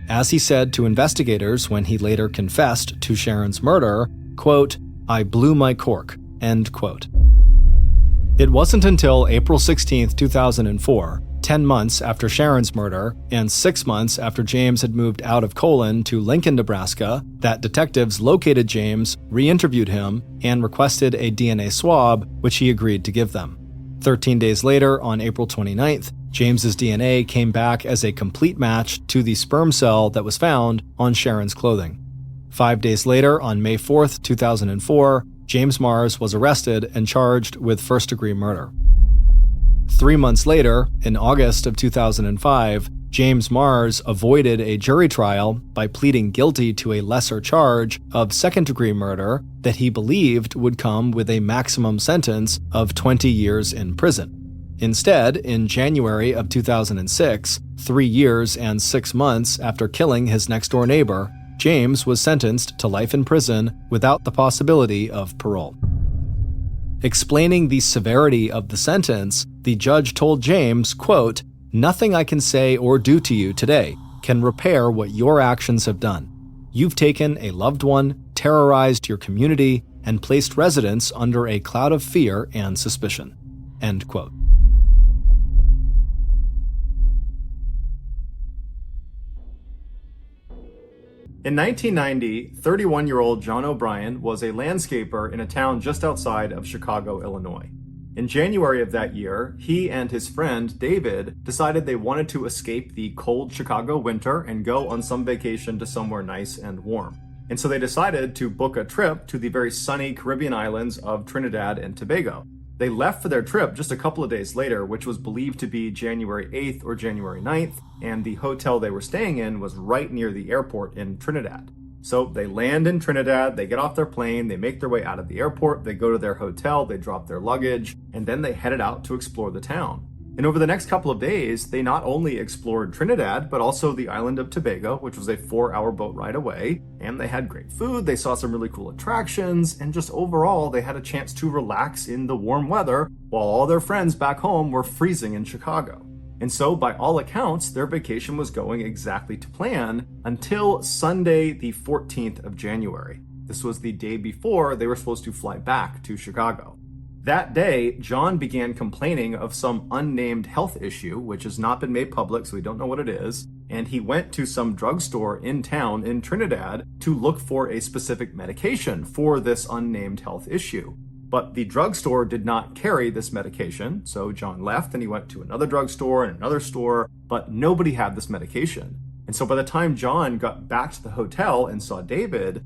As he said to investigators when he later confessed to Sharon's murder, quote, "I blew my cork," end quote. It wasn't until April 16, 2004, 10 months after Sharon's murder and 6 months after James had moved out of Colon to Lincoln, Nebraska, that detectives located James, re-interviewed him, and requested a DNA swab, which he agreed to give them. 13 days later, on April 29th, James's DNA came back as a complete match to the sperm cell that was found on Sharon's clothing. 5 days later, on May 4th, 2004, James Mars was arrested and charged with first-degree murder. 3 months later, in August of 2005, James Mars avoided a jury trial by pleading guilty to a lesser charge of second-degree murder that he believed would come with a maximum sentence of 20 years in prison. Instead, in January of 2006, 3 years and 6 months after killing his next-door neighbor, James was sentenced to life in prison without the possibility of parole. Explaining the severity of the sentence, the judge told James, quote, "Nothing I can say or do to you today can repair what your actions have done. You've taken a loved one, terrorized your community, and placed residents under a cloud of fear and suspicion." End quote. In 1990, 31-year-old John O'Brien was a landscaper in a town just outside of Chicago, Illinois. In January of that year, he and his friend David decided they wanted to escape the cold Chicago winter and go on some vacation to somewhere nice and warm. And so they decided to book a trip to the very sunny Caribbean islands of Trinidad and Tobago. They left for their trip just a couple of days later, which was believed to be January 8th or January 9th, and the hotel they were staying in was right near the airport in Trinidad. So they land in Trinidad, they get off their plane, they make their way out of the airport, they go to their hotel, they drop their luggage, and then they headed out to explore the town. And over the next couple of days, they not only explored Trinidad, but also the island of Tobago, which was a 4-hour boat ride away. And they had great food, they saw some really cool attractions, and just overall, they had a chance to relax in the warm weather while all their friends back home were freezing in Chicago. And so, by all accounts, their vacation was going exactly to plan until Sunday, the 14th of January. This was the day before they were supposed to fly back to Chicago. That day, John began complaining of some unnamed health issue, which has not been made public, so we don't know what it is. And he went to some drugstore in town in Trinidad to look for a specific medication for this unnamed health issue. But the drugstore did not carry this medication, so John left and he went to another drugstore and another store, but nobody had this medication. And so by the time John got back to the hotel and saw David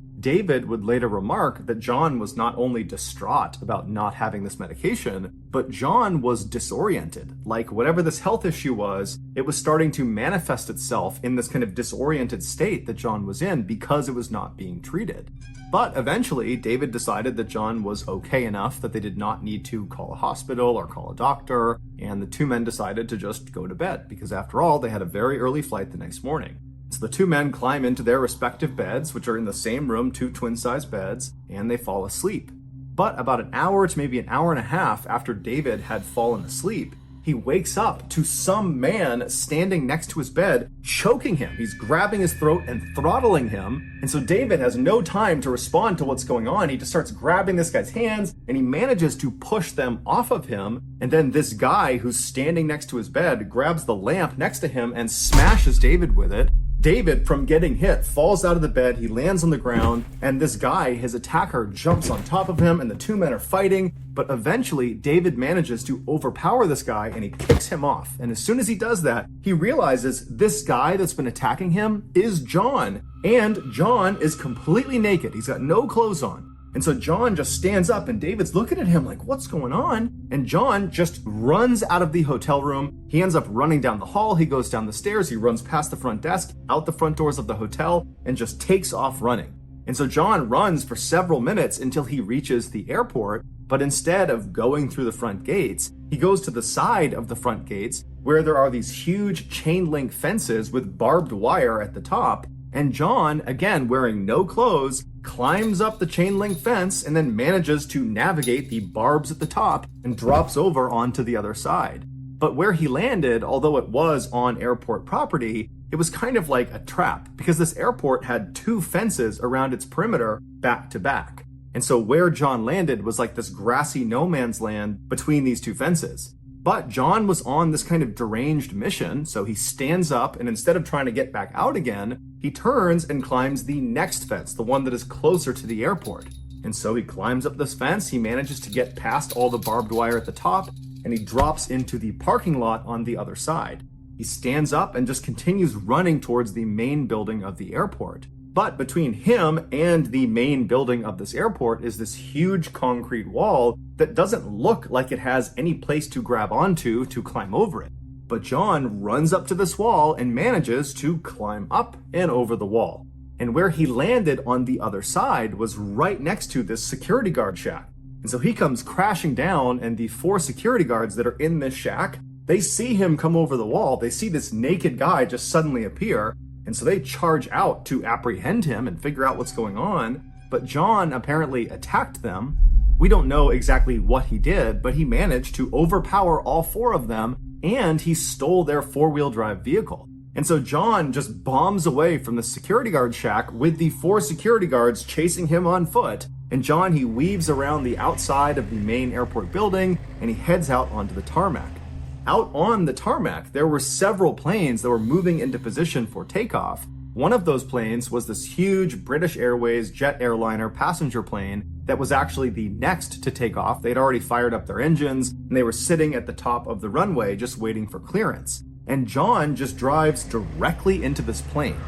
would later remark that John was not only distraught about not having this medication, but John was disoriented. Like whatever this health issue was, it was starting to manifest itself in this kind of disoriented state that John was in because it was not being treated. But eventually, David decided that John was okay enough that they did not need to call a hospital or call a doctor, and the two men decided to just go to bed, because after all, they had a very early flight the next morning. So the two men climb into their respective beds, which are in the same room, 2 twin-size beds, and they fall asleep. But about an hour to maybe an hour and a half after David had fallen asleep, he wakes up to some man standing next to his bed, choking him. He's grabbing his throat and throttling him. And so David has no time to respond to what's going on. He just starts grabbing this guy's hands and he manages to push them off of him. And then this guy who's standing next to his bed grabs the lamp next to him and smashes David with it. David, from getting hit, falls out of the bed, he lands on the ground, and this guy, his attacker, jumps on top of him, and the two men are fighting, but eventually, David manages to overpower this guy, and he kicks him off. And as soon as he does that, he realizes this guy that's been attacking him is John, and John is completely naked. He's got no clothes on. And so John just stands up and David's looking at him like, what's going on? And John just runs out of the hotel room. He ends up running down the hall. He goes down the stairs. He runs past the front desk, out the front doors of the hotel, and just takes off running. And so John runs for several minutes until he reaches the airport. But instead of going through the front gates, he goes to the side of the front gates where there are these huge chain link fences with barbed wire at the top. And John, again, wearing no clothes, climbs up the chain link fence and then manages to navigate the barbs at the top and drops over onto the other side. But where he landed, although it was on airport property, it was kind of like a trap because this airport had 2 fences around its perimeter back to back. And so where John landed was like this grassy no man's land between these 2 fences. But John was on this kind of deranged mission, so he stands up and instead of trying to get back out again, he turns and climbs the next fence, the one that is closer to the airport. And so he climbs up this fence, he manages to get past all the barbed wire at the top, and he drops into the parking lot on the other side. He stands up and just continues running towards the main building of the airport. But between him and the main building of this airport is this huge concrete wall that doesn't look like it has any place to grab onto to climb over it. But John runs up to this wall and manages to climb up and over the wall. And where he landed on the other side was right next to this security guard shack. And so he comes crashing down, and the 4 security guards that are in this shack, they see him come over the wall. They see this naked guy just suddenly appear. And so they charge out to apprehend him and figure out what's going on. But John apparently attacked them. We don't know exactly what he did, but he managed to overpower all 4 of them, and he stole their 4-wheel drive vehicle. And so John just bombs away from the security guard shack with the 4 security guards chasing him on foot. And John, he weaves around the outside of the main airport building, and he heads out onto the tarmac. Out on the tarmac, there were several planes that were moving into position for takeoff One of those planes was this huge British Airways jet airliner passenger plane that was actually the next to take off. They'd already fired up their engines and they were sitting at the top of the runway just waiting for clearance. And John just drives directly into this plane.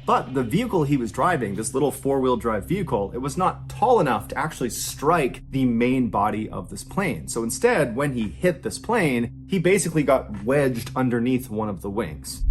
But the vehicle he was driving, this little four-wheel drive vehicle, it was not tall enough to actually strike the main body of this plane. So instead, when he hit this plane, he basically got wedged underneath one of the wings.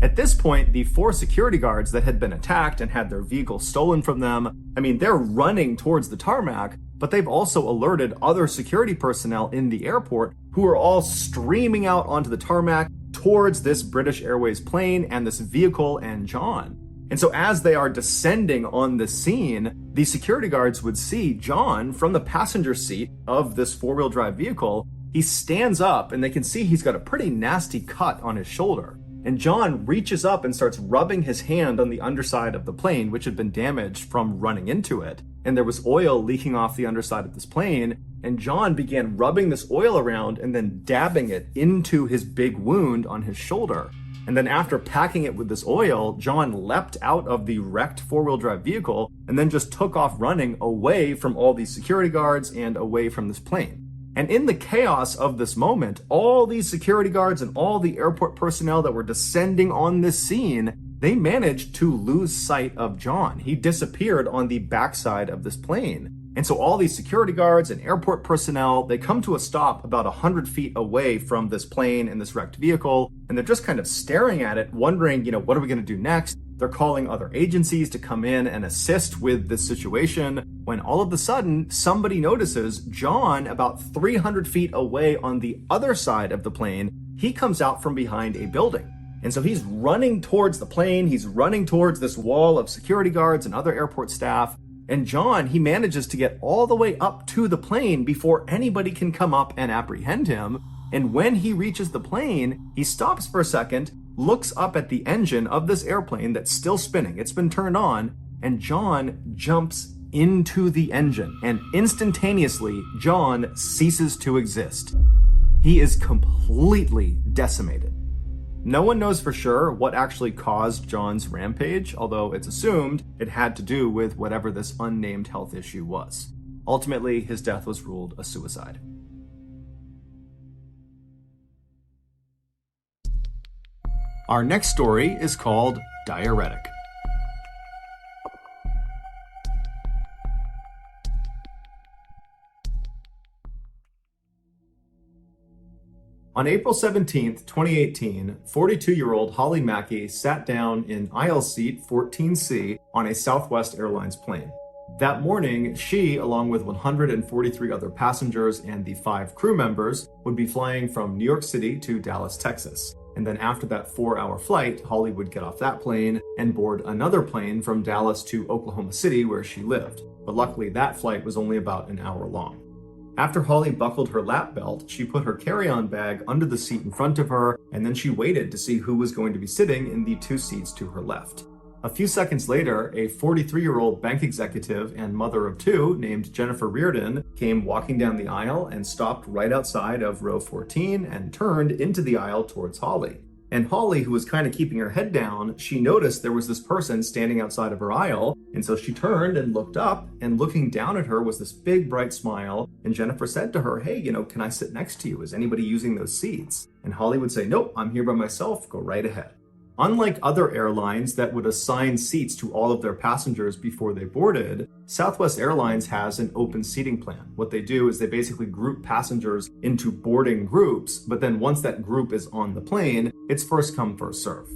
At this point, the 4 security guards that had been attacked and had their vehicle stolen from them, they're running towards the tarmac, but they've also alerted other security personnel in the airport who are all streaming out onto the tarmac towards this British Airways plane and this vehicle and John. And so as they are descending on the scene, the security guards would see John from the passenger seat of this four-wheel drive vehicle. He stands up and they can see he's got a pretty nasty cut on his shoulder. And John reaches up and starts rubbing his hand on the underside of the plane, which had been damaged from running into it. And there was oil leaking off the underside of this plane. And John began rubbing this oil around and then dabbing it into his big wound on his shoulder. And then after packing it with this oil, John leapt out of the wrecked four-wheel drive vehicle and then just took off running away from all these security guards and away from this plane. And in the chaos of this moment, all these security guards and all the airport personnel that were descending on this scene, they managed to lose sight of John. He disappeared on the backside of this plane. And so all these security guards and airport personnel, they come to a stop about 100 feet away from this plane and this wrecked vehicle, and they're just kind of staring at it, wondering, what are we going to do next? They're calling other agencies to come in and assist with this situation, when all of a sudden, somebody notices John about 300 feet away on the other side of the plane. He comes out from behind a building. And so he's running towards the plane, he's running towards this wall of security guards and other airport staff. And John, he manages to get all the way up to the plane before anybody can come up and apprehend him. And when he reaches the plane, he stops for a second, looks up at the engine of this airplane that's still spinning. It's been turned on, and John jumps into the engine. And instantaneously, John ceases to exist. He is completely decimated. No one knows for sure what actually caused John's rampage, although it's assumed it had to do with whatever this unnamed health issue was. Ultimately, his death was ruled a suicide. Our next story is called Diuretic. On April 17, 2018, 42-year-old Holly Mackey sat down in aisle seat 14C on a Southwest Airlines plane. That morning, she, along with 143 other passengers and the 5 crew members, would be flying from New York City to Dallas, Texas. And then after that 4-hour flight, Holly would get off that plane and board another plane from Dallas to Oklahoma City, where she lived. But luckily, that flight was only about an hour long. After Holly buckled her lap belt, she put her carry-on bag under the seat in front of her, and then she waited to see who was going to be sitting in the 2 seats to her left. A few seconds later, a 43-year-old bank executive and mother of 2 named Jennifer Reardon came walking down the aisle and stopped right outside of row 14 and turned into the aisle towards Holly. And Holly, who was kind of keeping her head down, she noticed there was this person standing outside of her aisle. And so she turned and looked up, and looking down at her was this big, bright smile. And Jennifer said to her, "Hey, can I sit next to you? Is anybody using those seats?" And Holly would say, "Nope, I'm here by myself. Go right ahead." Unlike other airlines that would assign seats to all of their passengers before they boarded, Southwest Airlines has an open seating plan. What they do is they basically group passengers into boarding groups, but then once that group is on the plane, it's first come, first serve.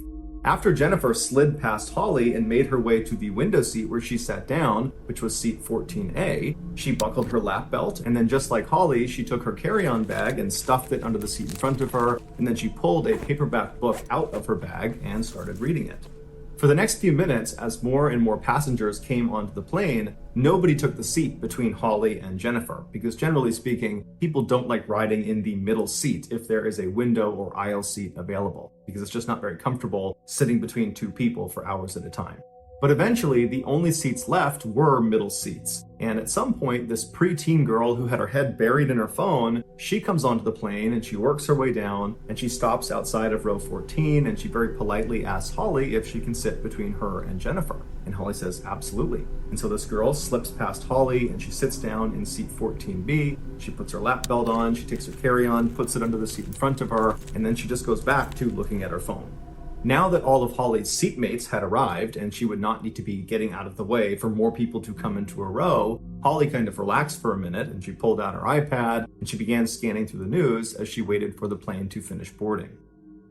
After Jennifer slid past Holly and made her way to the window seat where she sat down, which was seat 14A, she buckled her lap belt, and then just like Holly, she took her carry-on bag and stuffed it under the seat in front of her, and then she pulled a paperback book out of her bag and started reading it. For the next few minutes, as more and more passengers came onto the plane, nobody took the seat between Holly and Jennifer, because generally speaking, people don't like riding in the middle seat if there is a window or aisle seat available, because it's just not very comfortable sitting between 2 people for hours at a time. But eventually, the only seats left were middle seats. And at some point, this preteen girl who had her head buried in her phone, she comes onto the plane and she works her way down and she stops outside of row 14 and she very politely asks Holly if she can sit between her and Jennifer. And Holly says, absolutely. And so this girl slips past Holly and she sits down in seat 14B. She puts her lap belt on, she takes her carry-on, puts it under the seat in front of her, and then she just goes back to looking at her phone. Now that all of Holly's seatmates had arrived and she would not need to be getting out of the way for more people to come into a row, Holly kind of relaxed for a minute and she pulled out her iPad and she began scanning through the news as she waited for the plane to finish boarding.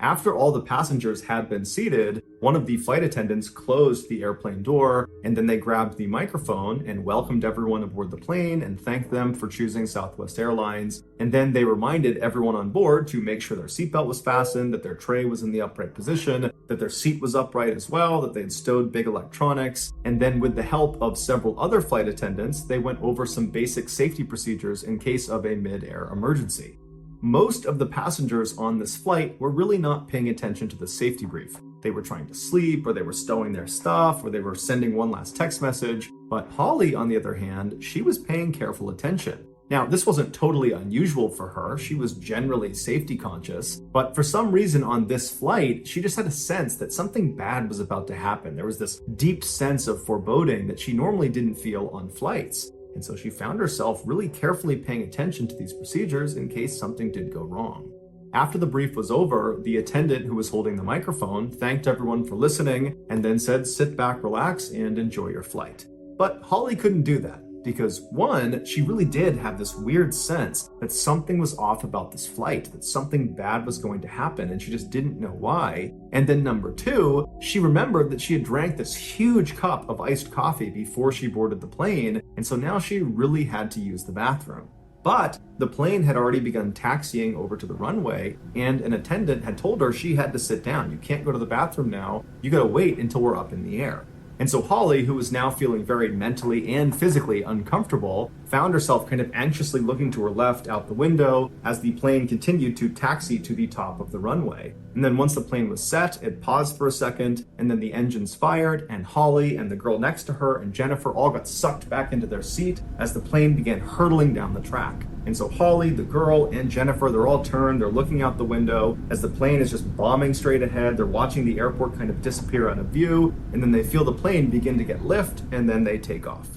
After all the passengers had been seated, one of the flight attendants closed the airplane door, and then they grabbed the microphone and welcomed everyone aboard the plane and thanked them for choosing Southwest Airlines. And then they reminded everyone on board to make sure their seatbelt was fastened, that their tray was in the upright position, that their seat was upright as well, that they had stowed big electronics. And then with the help of several other flight attendants, they went over some basic safety procedures in case of a mid-air emergency. Most of the passengers on this flight were really not paying attention to the safety brief. They were trying to sleep, or they were stowing their stuff, or they were sending one last text message. But Holly, on the other hand, she was paying careful attention. Now, this wasn't totally unusual for her. She was generally safety conscious, but for some reason on this flight, she just had a sense that something bad was about to happen. There was this deep sense of foreboding that she normally didn't feel on flights. And so she found herself really carefully paying attention to these procedures in case something did go wrong. After the brief was over, the attendant who was holding the microphone thanked everyone for listening and then said, sit back, relax, and enjoy your flight. But Holly couldn't do that because, one, she really did have this weird sense that something was off about this flight, that something bad was going to happen, and she just didn't know why. And then number two, she remembered that she had drank this huge cup of iced coffee before she boarded the plane, and so now she really had to use the bathroom. But the plane had already begun taxiing over to the runway, and an attendant had told her she had to sit down. You can't go to the bathroom now. You gotta wait until we're up in the air. And so Holly, who was now feeling very mentally and physically uncomfortable, found herself kind of anxiously looking to her left out the window as the plane continued to taxi to the top of the runway. And then once the plane was set, it paused for a second, and then the engines fired, and Holly and the girl next to her and Jennifer all got sucked back into their seat as the plane began hurtling down the track. And so Holly, the girl, and Jennifer, they're all turned, they're looking out the window as the plane is just bombing straight ahead. They're watching the airport kind of disappear out of view, and then they feel the plane begin to get lift, and then they take off.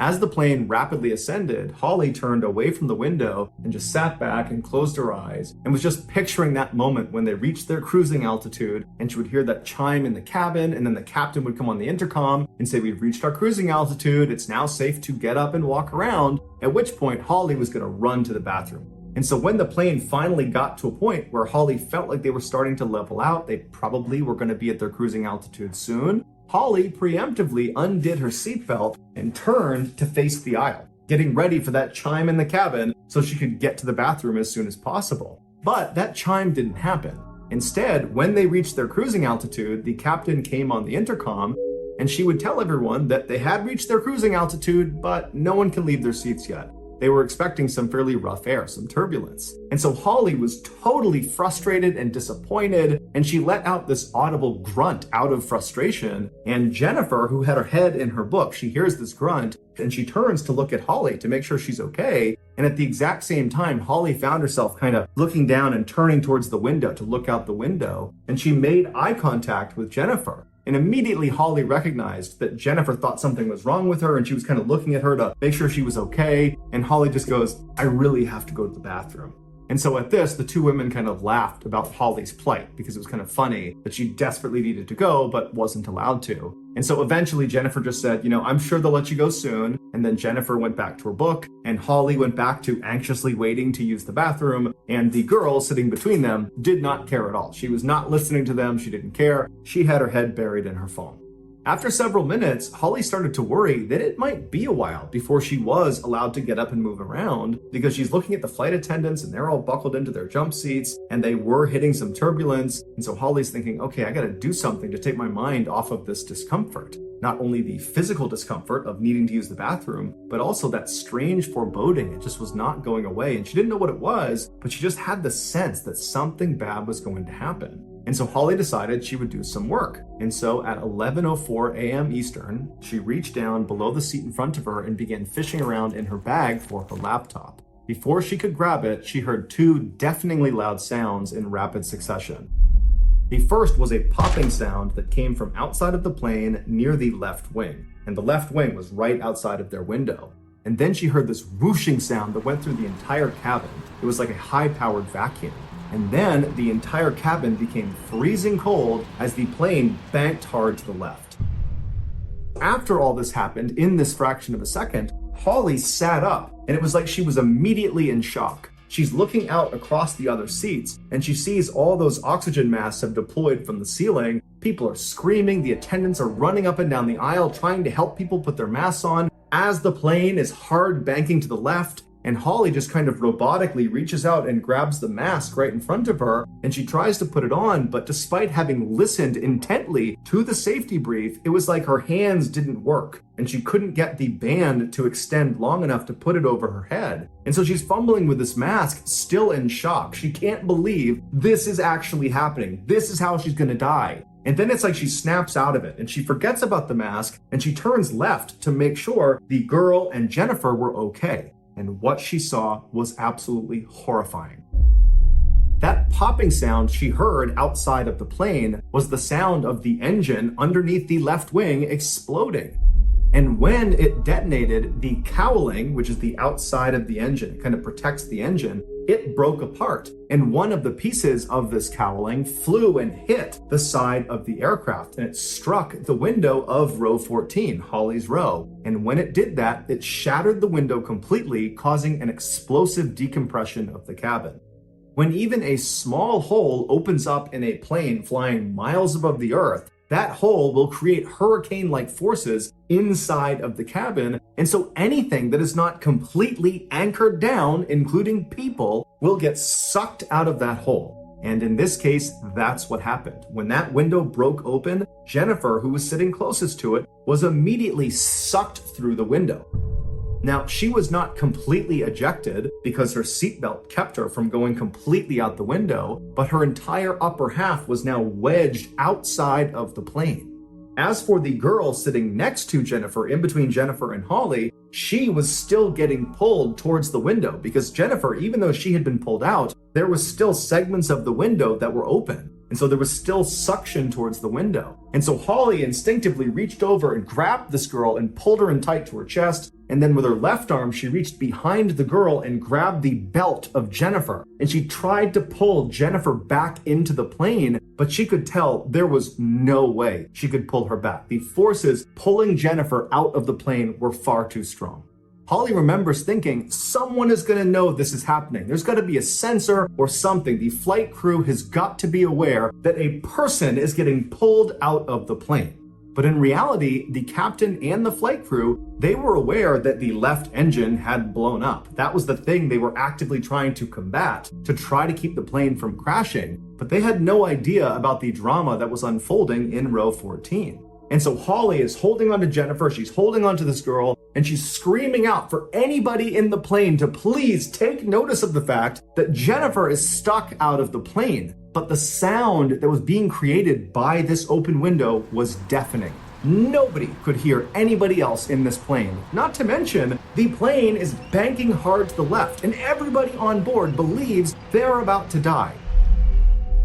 As the plane rapidly ascended, Holly turned away from the window and just sat back and closed her eyes and was just picturing that moment when they reached their cruising altitude, and she would hear that chime in the cabin, and then the captain would come on the intercom and say, we've reached our cruising altitude, it's now safe to get up and walk around, at which point Holly was going to run to the bathroom. And so when the plane finally got to a point where Holly felt like they were starting to level out, they probably were going to be at their cruising altitude soon, Holly preemptively undid her seatbelt and turned to face the aisle, getting ready for that chime in the cabin so she could get to the bathroom as soon as possible. But that chime didn't happen. Instead, when they reached their cruising altitude, the captain came on the intercom and she would tell everyone that they had reached their cruising altitude, but no one can leave their seats yet. They were expecting some fairly rough air, some turbulence. And so Holly was totally frustrated and disappointed, and she let out this audible grunt out of frustration. And Jennifer, who had her head in her book, she hears this grunt, and she turns to look at Holly to make sure she's okay. And at the exact same time, Holly found herself kind of looking down and turning towards the window to look out the window, and she made eye contact with Jennifer. And immediately Holly recognized that Jennifer thought something was wrong with her, and she was kind of looking at her to make sure she was okay. And Holly just goes, I really have to go to the bathroom. And so at this, the two women kind of laughed about Holly's plight because it was kind of funny that she desperately needed to go but wasn't allowed to. And so eventually Jennifer just said, I'm sure they'll let you go soon. And then Jennifer went back to her book, and Holly went back to anxiously waiting to use the bathroom. And the girl sitting between them did not care at all. She was not listening to them. She didn't care. She had her head buried in her phone. After several minutes, Holly started to worry that it might be a while before she was allowed to get up and move around, because she's looking at the flight attendants and they're all buckled into their jump seats and they were hitting some turbulence. And so Holly's thinking, okay, I got to do something to take my mind off of this discomfort. Not only the physical discomfort of needing to use the bathroom, but also that strange foreboding. It just was not going away, and she didn't know what it was, but she just had the sense that something bad was going to happen. And so Holly decided she would do some work. And so at 11:04 a.m. Eastern, she reached down below the seat in front of her and began fishing around in her bag for her laptop. Before she could grab it, she heard two deafeningly loud sounds in rapid succession. The first was a popping sound that came from outside of the plane near the left wing, and the left wing was right outside of their window. And then she heard this whooshing sound that went through the entire cabin. It was like a high-powered vacuum. And then the entire cabin became freezing cold as the plane banked hard to the left. After all this happened, in this fraction of a second, Holly sat up, and it was like she was immediately in shock. She's looking out across the other seats, and she sees all those oxygen masks have deployed from the ceiling. People are screaming, the attendants are running up and down the aisle trying to help people put their masks on as the plane is hard banking to the left. And Holly just kind of robotically reaches out and grabs the mask right in front of her, and she tries to put it on, but despite having listened intently to the safety brief, it was like her hands didn't work, and she couldn't get the band to extend long enough to put it over her head. And so she's fumbling with this mask, still in shock. She can't believe this is actually happening. This is how she's gonna die. And then it's like she snaps out of it and she forgets about the mask, and she turns left to make sure the girl and Jennifer were okay. And what she saw was absolutely horrifying. That popping sound she heard outside of the plane was the sound of the engine underneath the left wing exploding. And when it detonated, the cowling, which is the outside of the engine, it kind of protects the engine, it broke apart. And one of the pieces of this cowling flew and hit the side of the aircraft, and it struck the window of row 14, Holly's row. And when it did that, it shattered the window completely, causing an explosive decompression of the cabin. When even a small hole opens up in a plane flying miles above the earth, that hole will create hurricane-like forces inside of the cabin. And so anything that is not completely anchored down, including people, will get sucked out of that hole. And in this case, that's what happened. When that window broke open, Jennifer, who was sitting closest to it, was immediately sucked through the window. Now, she was not completely ejected because her seatbelt kept her from going completely out the window, but her entire upper half was now wedged outside of the plane. As for the girl sitting next to Jennifer, in between Jennifer and Holly, she was still getting pulled towards the window because Jennifer, even though she had been pulled out, there was still segments of the window that were open. And so there was still suction towards the window. And so Holly instinctively reached over and grabbed this girl and pulled her in tight to her chest. And then with her left arm, she reached behind the girl and grabbed the belt of Jennifer. And she tried to pull Jennifer back into the plane, but she could tell there was no way she could pull her back. The forces pulling Jennifer out of the plane were far too strong. Holly remembers thinking, someone is going to know this is happening. There's got to be a sensor or something. The flight crew has got to be aware that a person is getting pulled out of the plane. But in reality, the captain and the flight crew, they were aware that the left engine had blown up. That was the thing they were actively trying to combat to try to keep the plane from crashing. But they had no idea about the drama that was unfolding in row 14. And so Holly is holding on to Jennifer, she's holding on to this girl, and she's screaming out for anybody in the plane to please take notice of the fact that Jennifer is stuck out of the plane. But the sound that was being created by this open window was deafening. Nobody could hear anybody else in this plane. Not to mention, the plane is banking hard to the left, and everybody on board believes they're about to die.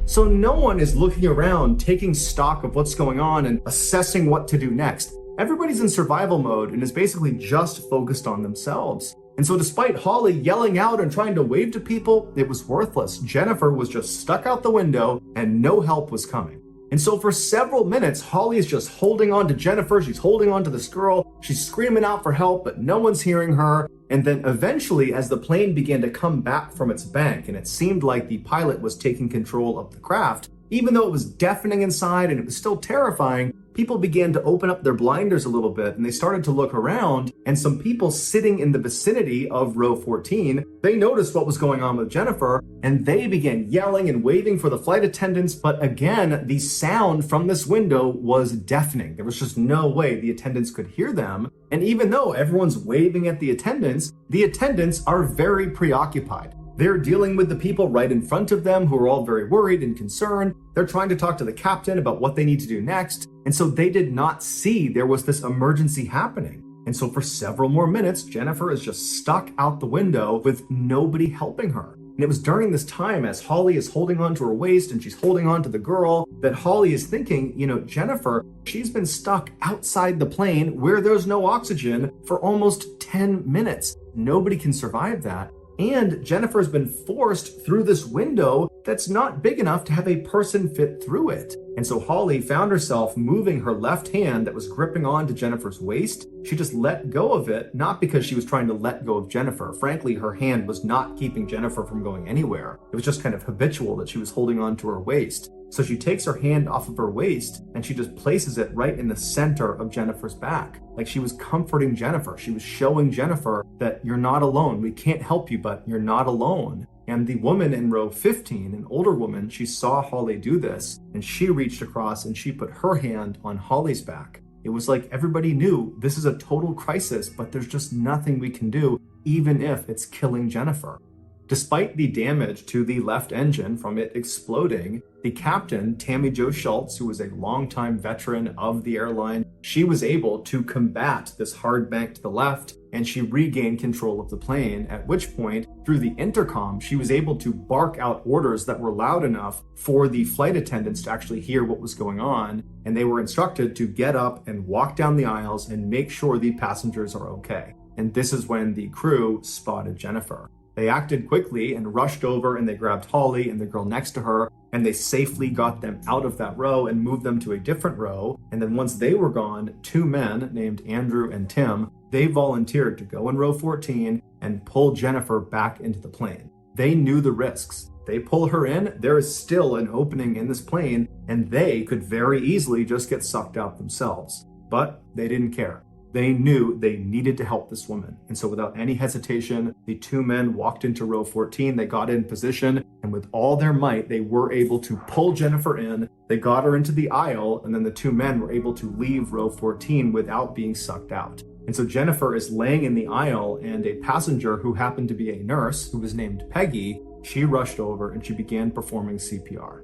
So no one is looking around, taking stock of what's going on and assessing what to do next. Everybody's in survival mode and is basically just focused on themselves. And so despite Holly yelling out and trying to wave to people, it was worthless. Jennifer was just stuck out the window and no help was coming. And so for several minutes, Holly is just holding on to Jennifer. She's holding on to this girl. She's screaming out for help, but no one's hearing her. And then eventually, as the plane began to come back from its bank, and it seemed like the pilot was taking control of the craft, even though it was deafening inside and it was still terrifying, people began to open up their blinders a little bit and they started to look around, and some people sitting in the vicinity of row 14, they noticed what was going on with Jennifer and they began yelling and waving for the flight attendants. But again, the sound from this window was deafening. There was just no way the attendants could hear them. And even though everyone's waving at the attendants are very preoccupied. They're dealing with the people right in front of them who are all very worried and concerned. They're trying to talk to the captain about what they need to do next. And so they did not see there was this emergency happening. And so for several more minutes, Jennifer is just stuck out the window with nobody helping her. And it was during this time, as Holly is holding on to her waist and she's holding on to the girl, that Holly is thinking, Jennifer, she's been stuck outside the plane where there's no oxygen for almost 10 minutes. Nobody can survive that. And Jennifer has been forced through this window that's not big enough to have a person fit through it. And so Holly found herself moving her left hand that was gripping on to Jennifer's waist. She just let go of it, not because she was trying to let go of Jennifer. Frankly, her hand was not keeping Jennifer from going anywhere. It was just kind of habitual that she was holding on to her waist. So she takes her hand off of her waist and she just places it right in the center of Jennifer's back. Like she was comforting Jennifer. She was showing Jennifer that you're not alone. We can't help you, but you're not alone. And the woman in row 15, an older woman, she saw Holly do this and she reached across and she put her hand on Holly's back. It was like everybody knew this is a total crisis, but there's just nothing we can do, even if it's killing Jennifer. Despite the damage to the left engine from it exploding, the captain, Tammy Jo Schultz, who was a longtime veteran of the airline, she was able to combat this hard bank to the left and she regained control of the plane, at which point, through the intercom, she was able to bark out orders that were loud enough for the flight attendants to actually hear what was going on, and they were instructed to get up and walk down the aisles and make sure the passengers are okay. And this is when the crew spotted Jennifer. They acted quickly and rushed over and they grabbed Holly and the girl next to her and they safely got them out of that row and moved them to a different row. And then once they were gone, two men named Andrew and Tim, they volunteered to go in row 14 and pull Jennifer back into the plane. They knew the risks. They pull her in, there is still an opening in this plane and they could very easily just get sucked out themselves. But they didn't care. They knew they needed to help this woman. And so without any hesitation, the two men walked into row 14, they got in position, and with all their might, they were able to pull Jennifer in, they got her into the aisle, and then the two men were able to leave row 14 without being sucked out. And so Jennifer is laying in the aisle, and a passenger who happened to be a nurse, who was named Peggy, she rushed over and she began performing CPR.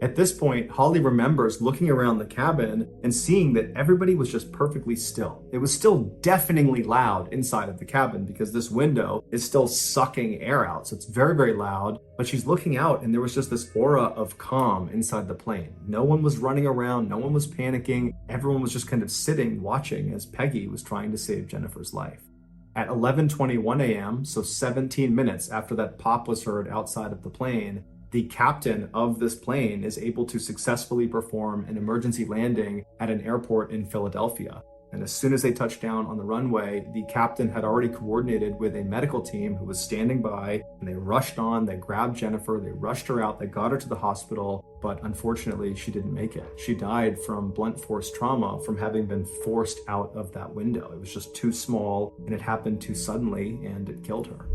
At this point, Holly remembers looking around the cabin and seeing that everybody was just perfectly still. It was still deafeningly loud inside of the cabin because this window is still sucking air out. So it's very, very loud, but she's looking out and there was just this aura of calm inside the plane. No one was running around. No one was panicking. Everyone was just kind of sitting, watching as Peggy was trying to save Jennifer's life. At 11:21 a.m., so 17 minutes after that pop was heard outside of the plane, the captain of this plane is able to successfully perform an emergency landing at an airport in Philadelphia. And as soon as they touched down on the runway, the captain had already coordinated with a medical team who was standing by, and they rushed on, they grabbed Jennifer, they rushed her out, they got her to the hospital, but unfortunately she didn't make it. She died from blunt force trauma from having been forced out of that window. It was just too small and it happened too suddenly and it killed her.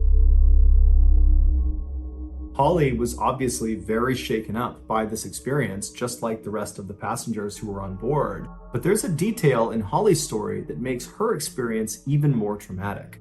Holly was obviously very shaken up by this experience, just like the rest of the passengers who were on board. But there's a detail in Holly's story that makes her experience even more traumatic.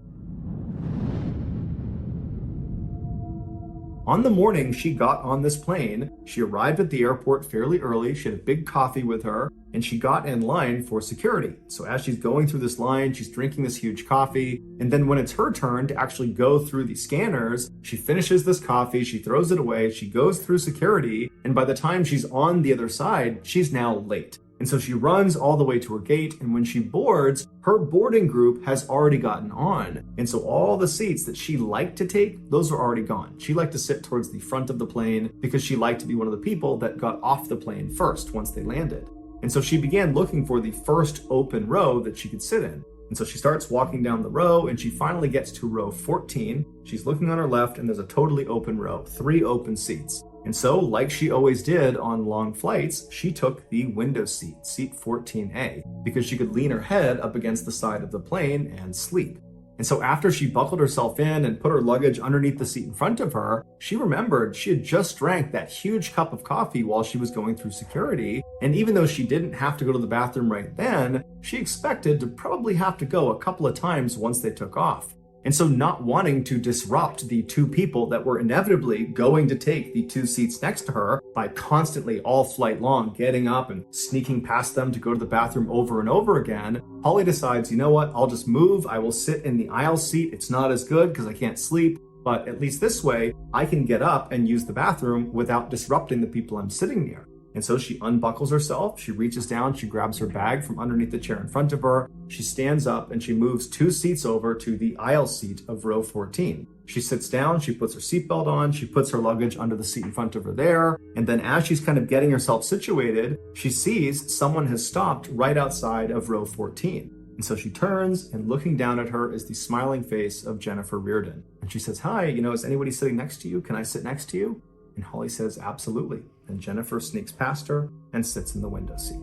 On the morning she got on this plane, she arrived at the airport fairly early, she had a big coffee with her, and she got in line for security. So as she's going through this line, she's drinking this huge coffee, and then when it's her turn to actually go through the scanners, she finishes this coffee, she throws it away, she goes through security, and by the time she's on the other side, she's now late. And so she runs all the way to her gate, and when she boards, her boarding group has already gotten on. And so all the seats that she liked to take, those are already gone. She liked to sit towards the front of the plane because she liked to be one of the people that got off the plane first once they landed. And so she began looking for the first open row that she could sit in. And so she starts walking down the row and she finally gets to row 14. She's looking on her left and there's a totally open row, 3 open seats. And so, like she always did on long flights, she took the window seat, seat 14A, because she could lean her head up against the side of the plane and sleep. And so after she buckled herself in and put her luggage underneath the seat in front of her, she remembered she had just drank that huge cup of coffee while she was going through security. And even though she didn't have to go to the bathroom right then, she expected to probably have to go a couple of times once they took off. And so not wanting to disrupt the two people that were inevitably going to take the two seats next to her by constantly all flight long getting up and sneaking past them to go to the bathroom over and over again, Holly decides, you know what, I'll just move. I will sit in the aisle seat. It's not as good because I can't sleep, but at least this way I can get up and use the bathroom without disrupting the people I'm sitting near. And so she unbuckles herself, she reaches down, she grabs her bag from underneath the chair in front of her, she stands up and she moves 2 seats over to the aisle seat of row 14. She sits down, she puts her seatbelt on, she puts her luggage under the seat in front of her there, and then as she's kind of getting herself situated, she sees someone has stopped right outside of row 14. And so she turns, and looking down at her is the smiling face of Jennifer Reardon. And she says, hi, is anybody sitting next to you? Can I sit next to you? And Holly says, absolutely. And Jennifer sneaks past her and sits in the window seat.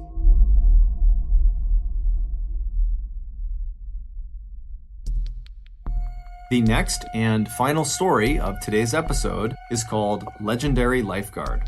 The next and final story of today's episode is called Legendary Lifeguard.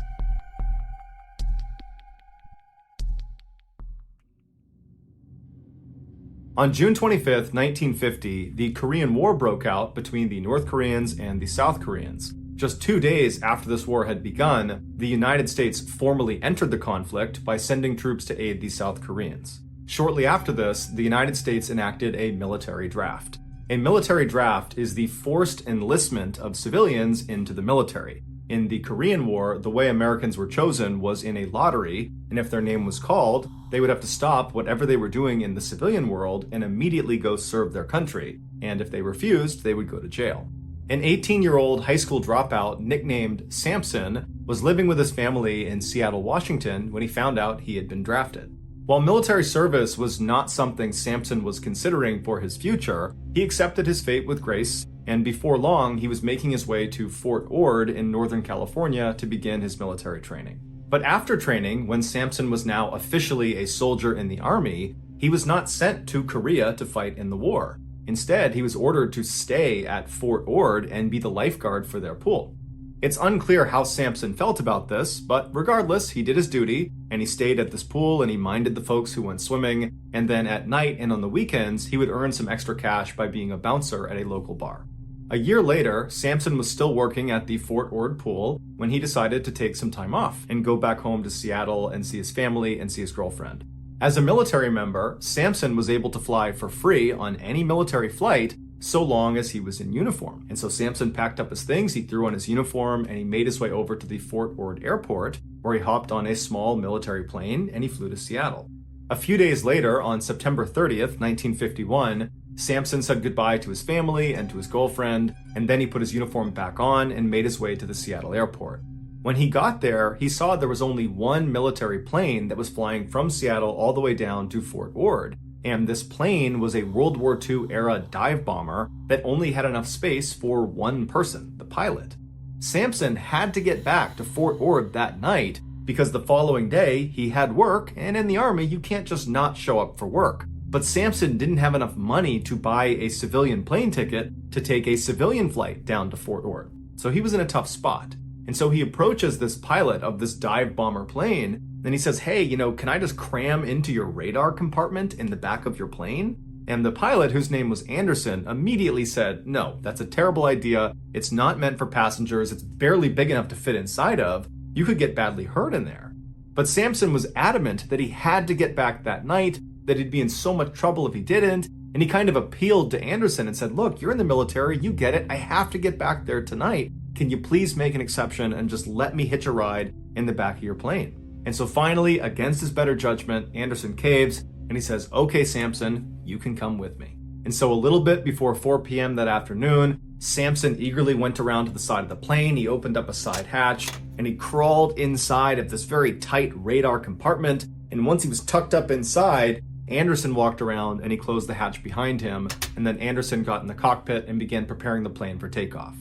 On June 25th, 1950, the Korean War broke out between the North Koreans and the South Koreans. Just 2 days after this war had begun, the United States formally entered the conflict by sending troops to aid the South Koreans. Shortly after this, the United States enacted a military draft. A military draft is the forced enlistment of civilians into the military. In the Korean War, the way Americans were chosen was in a lottery, and if their name was called, they would have to stop whatever they were doing in the civilian world and immediately go serve their country, and if they refused, they would go to jail. An 18-year-old high school dropout nicknamed Samson was living with his family in Seattle, Washington when he found out he had been drafted. While military service was not something Samson was considering for his future, he accepted his fate with grace, and before long he was making his way to Fort Ord in Northern California to begin his military training. But after training, when Samson was now officially a soldier in the army, he was not sent to Korea to fight in the war. Instead, he was ordered to stay at Fort Ord and be the lifeguard for their pool. It's unclear how Samson felt about this, but regardless, he did his duty, and he stayed at this pool and he minded the folks who went swimming, and then at night and on the weekends, he would earn some extra cash by being a bouncer at a local bar. A year later, Samson was still working at the Fort Ord pool when he decided to take some time off and go back home to Seattle and see his family and see his girlfriend. As a military member, Samson was able to fly for free on any military flight so long as he was in uniform. And so Samson packed up his things, he threw on his uniform, and he made his way over to the Fort Ord airport, where he hopped on a small military plane and he flew to Seattle. A few days later, on September 30th, 1951, Samson said goodbye to his family and to his girlfriend, and then he put his uniform back on and made his way to the Seattle airport. When he got there, he saw there was only one military plane that was flying from Seattle all the way down to Fort Ord. And this plane was a World War II era dive bomber that only had enough space for one person, the pilot. Samson had to get back to Fort Ord that night because the following day he had work, and in the Army you can't just not show up for work. But Samson didn't have enough money to buy a civilian plane ticket to take a civilian flight down to Fort Ord. So he was in a tough spot. And so he approaches this pilot of this dive bomber plane, and he says, hey, can I just cram into your radar compartment in the back of your plane? And the pilot, whose name was Anderson, immediately said, no, that's a terrible idea. It's not meant for passengers. It's barely big enough to fit inside of. You could get badly hurt in there. But Samson was adamant that he had to get back that night, that he'd be in so much trouble if he didn't. And he kind of appealed to Anderson and said, look, you're in the military. You get it. I have to get back there tonight. Can you please make an exception and just let me hitch a ride in the back of your plane? And so finally, against his better judgment, Anderson caves and he says, okay, Samson, you can come with me. And so a little bit before 4 p.m. that afternoon, Samson eagerly went around to the side of the plane. He opened up a side hatch and he crawled inside of this very tight radar compartment. And once he was tucked up inside, Anderson walked around and he closed the hatch behind him. And then Anderson got in the cockpit and began preparing the plane for takeoff.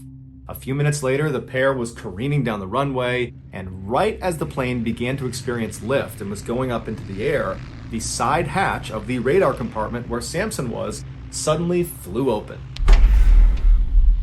A few minutes later, the pair was careening down the runway, and right as the plane began to experience lift and was going up into the air, the side hatch of the radar compartment where Samson was suddenly flew open.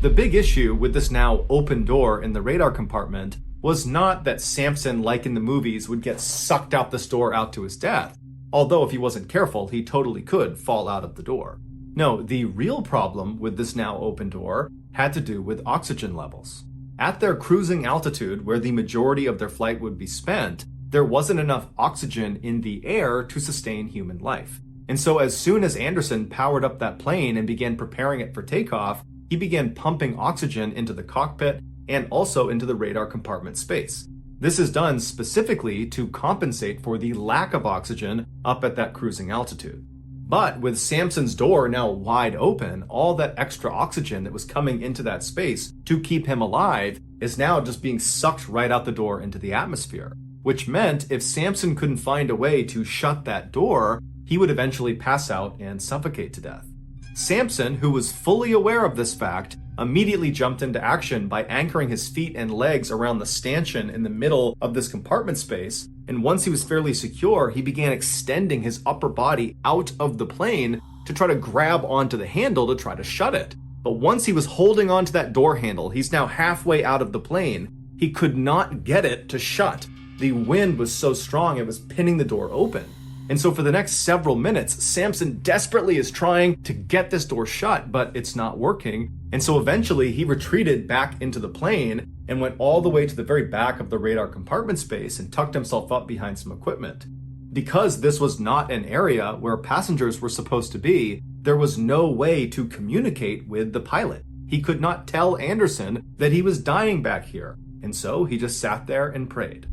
The big issue with this now open door in the radar compartment was not that Samson, like in the movies, would get sucked out this door out to his death, although if he wasn't careful, he totally could fall out of the door. No, the real problem with this now open door had to do with oxygen levels. At their cruising altitude, where the majority of their flight would be spent, there wasn't enough oxygen in the air to sustain human life. And so as soon as Anderson powered up that plane and began preparing it for takeoff, he began pumping oxygen into the cockpit and also into the radar compartment space. This is done specifically to compensate for the lack of oxygen up at that cruising altitude. But with Sampson's door now wide open, all that extra oxygen that was coming into that space to keep him alive is now just being sucked right out the door into the atmosphere, which meant if Sampson couldn't find a way to shut that door, he would eventually pass out and suffocate to death. Sampson, who was fully aware of this fact, immediately jumped into action by anchoring his feet and legs around the stanchion in the middle of this compartment space, and once he was fairly secure, he began extending his upper body out of the plane to try to grab onto the handle to try to shut it. But once he was holding onto that door handle, he's now halfway out of the plane, he could not get it to shut. The wind was so strong it was pinning the door open. And so for the next several minutes, Sampson desperately is trying to get this door shut, but it's not working. And so eventually he retreated back into the plane and went all the way to the very back of the radar compartment space and tucked himself up behind some equipment. Because this was not an area where passengers were supposed to be, there was no way to communicate with the pilot. He could not tell Anderson that he was dying back here. And so he just sat there and prayed.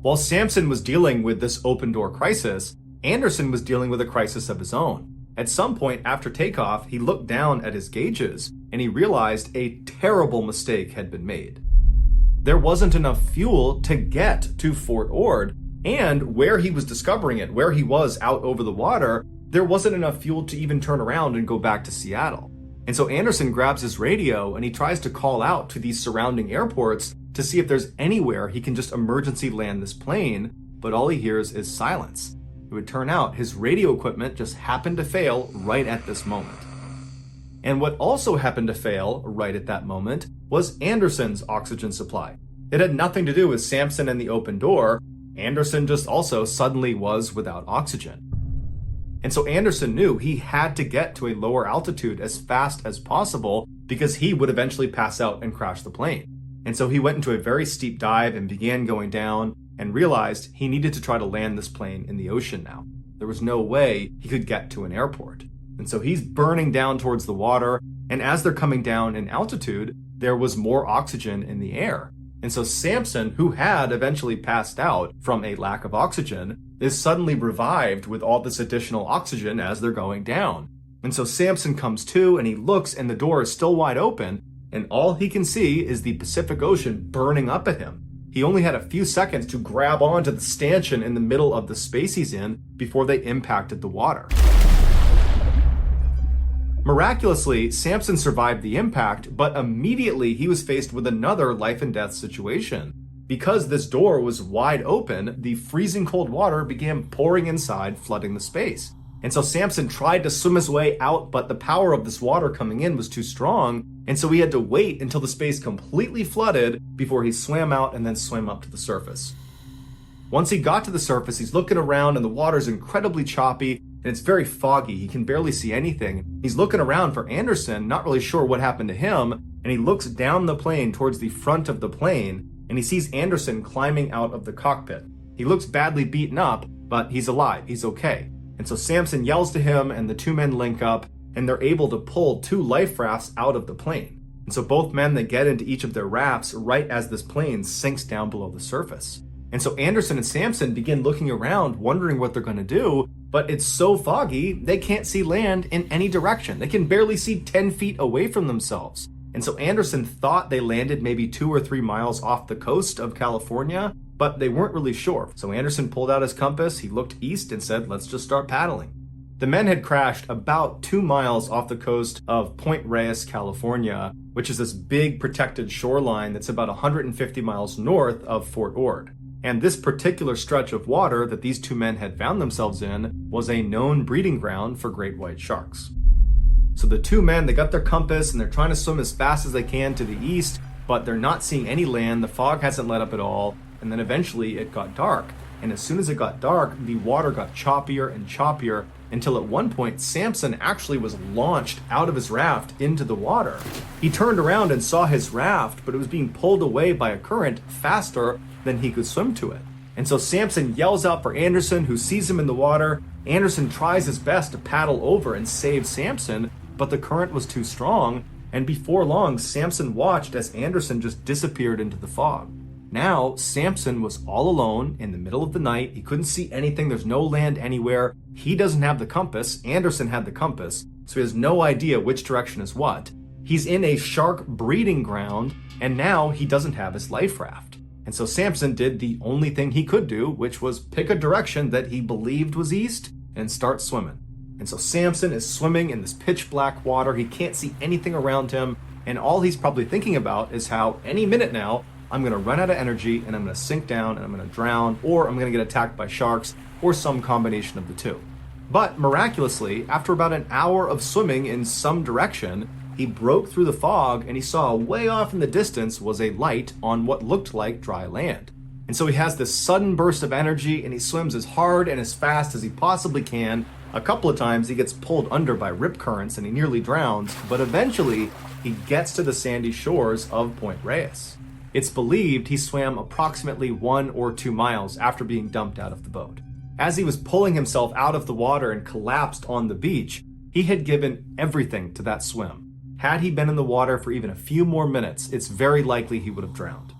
While Sampson was dealing with this open door crisis, Anderson was dealing with a crisis of his own. At some point after takeoff, he looked down at his gauges and he realized a terrible mistake had been made. There wasn't enough fuel to get to Fort Ord, and where he was discovering it, where he was out over the water, there wasn't enough fuel to even turn around and go back to Seattle. And so Anderson grabs his radio and he tries to call out to these surrounding airports to see if there's anywhere he can just emergency land this plane, but all he hears is silence. It would turn out his radio equipment just happened to fail right at this moment. And what also happened to fail right at that moment was Anderson's oxygen supply. It had nothing to do with Sampson and the open door. Anderson just also suddenly was without oxygen. And so Anderson knew he had to get to a lower altitude as fast as possible because he would eventually pass out and crash the plane. And so he went into a very steep dive and began going down and realized he needed to try to land this plane in the ocean now. There was no way he could get to an airport. And so he's burning down towards the water, and as they're coming down in altitude, there was more oxygen in the air. And so Sampson, who had eventually passed out from a lack of oxygen, is suddenly revived with all this additional oxygen as they're going down. And so Sampson comes to and he looks and the door is still wide open, and all he can see is the Pacific Ocean burning up at him. He only had a few seconds to grab onto the stanchion in the middle of the space he's in before they impacted the water. Miraculously, Sampson survived the impact, but immediately he was faced with another life and death situation. Because this door was wide open, the freezing cold water began pouring inside, flooding the space. And so Sampson tried to swim his way out, but the power of this water coming in was too strong, and so he had to wait until the space completely flooded before he swam out and then swam up to the surface. Once he got to the surface, he's looking around and the water's incredibly choppy, and it's very foggy. He can barely see anything. He's looking around for Anderson, not really sure what happened to him, and he looks down the plane towards the front of the plane, and he sees Anderson climbing out of the cockpit. He looks badly beaten up, but he's alive, he's okay. And so Sampson yells to him, and the two men link up, and they're able to pull two life rafts out of the plane. And so both men, they get into each of their rafts right as this plane sinks down below the surface. And so Anderson and Sampson begin looking around, wondering what they're going to do, but it's so foggy, they can't see land in any direction. They can barely see 10 feet away from themselves. And so Anderson thought they landed maybe 2 or 3 miles off the coast of California, but they weren't really sure. So Anderson pulled out his compass, he looked east and said, let's just start paddling. The men had crashed about 2 miles off the coast of Point Reyes, California, which is this big protected shoreline that's about 150 miles north of Fort Ord. And this particular stretch of water that these two men had found themselves in was a known breeding ground for great white sharks. So the two men, they got their compass and they're trying to swim as fast as they can to the east, but they're not seeing any land. The fog hasn't let up at all. And then eventually it got dark. And as soon as it got dark, the water got choppier and choppier, until at one point Samson actually was launched out of his raft into the water. He turned around and saw his raft, but it was being pulled away by a current faster than he could swim to it. And so Samson yells out for Anderson, who sees him in the water. Anderson tries his best to paddle over and save Samson, but the current was too strong, and before long, Samson watched as Anderson just disappeared into the fog. Now, Samson was all alone in the middle of the night. He couldn't see anything. There's no land anywhere. He doesn't have the compass. Anderson had the compass, so he has no idea which direction is what. He's in a shark breeding ground, and now he doesn't have his life raft. And so Samson did the only thing he could do, which was pick a direction that he believed was east and start swimming. And so Samson is swimming in this pitch black water. He can't see anything around him, and all he's probably thinking about is how any minute now, I'm going to run out of energy and I'm going to sink down and I'm going to drown, or I'm going to get attacked by sharks, or some combination of the two. But miraculously, after about an hour of swimming in some direction, he broke through the fog and he saw way off in the distance was a light on what looked like dry land. And so he has this sudden burst of energy and he swims as hard and as fast as he possibly can. A couple of times he gets pulled under by rip currents and he nearly drowns, but eventually he gets to the sandy shores of Point Reyes. It's believed he swam approximately 1 or 2 miles after being dumped out of the boat. As he was pulling himself out of the water and collapsed on the beach, he had given everything to that swim. Had he been in the water for even a few more minutes, it's very likely he would have drowned.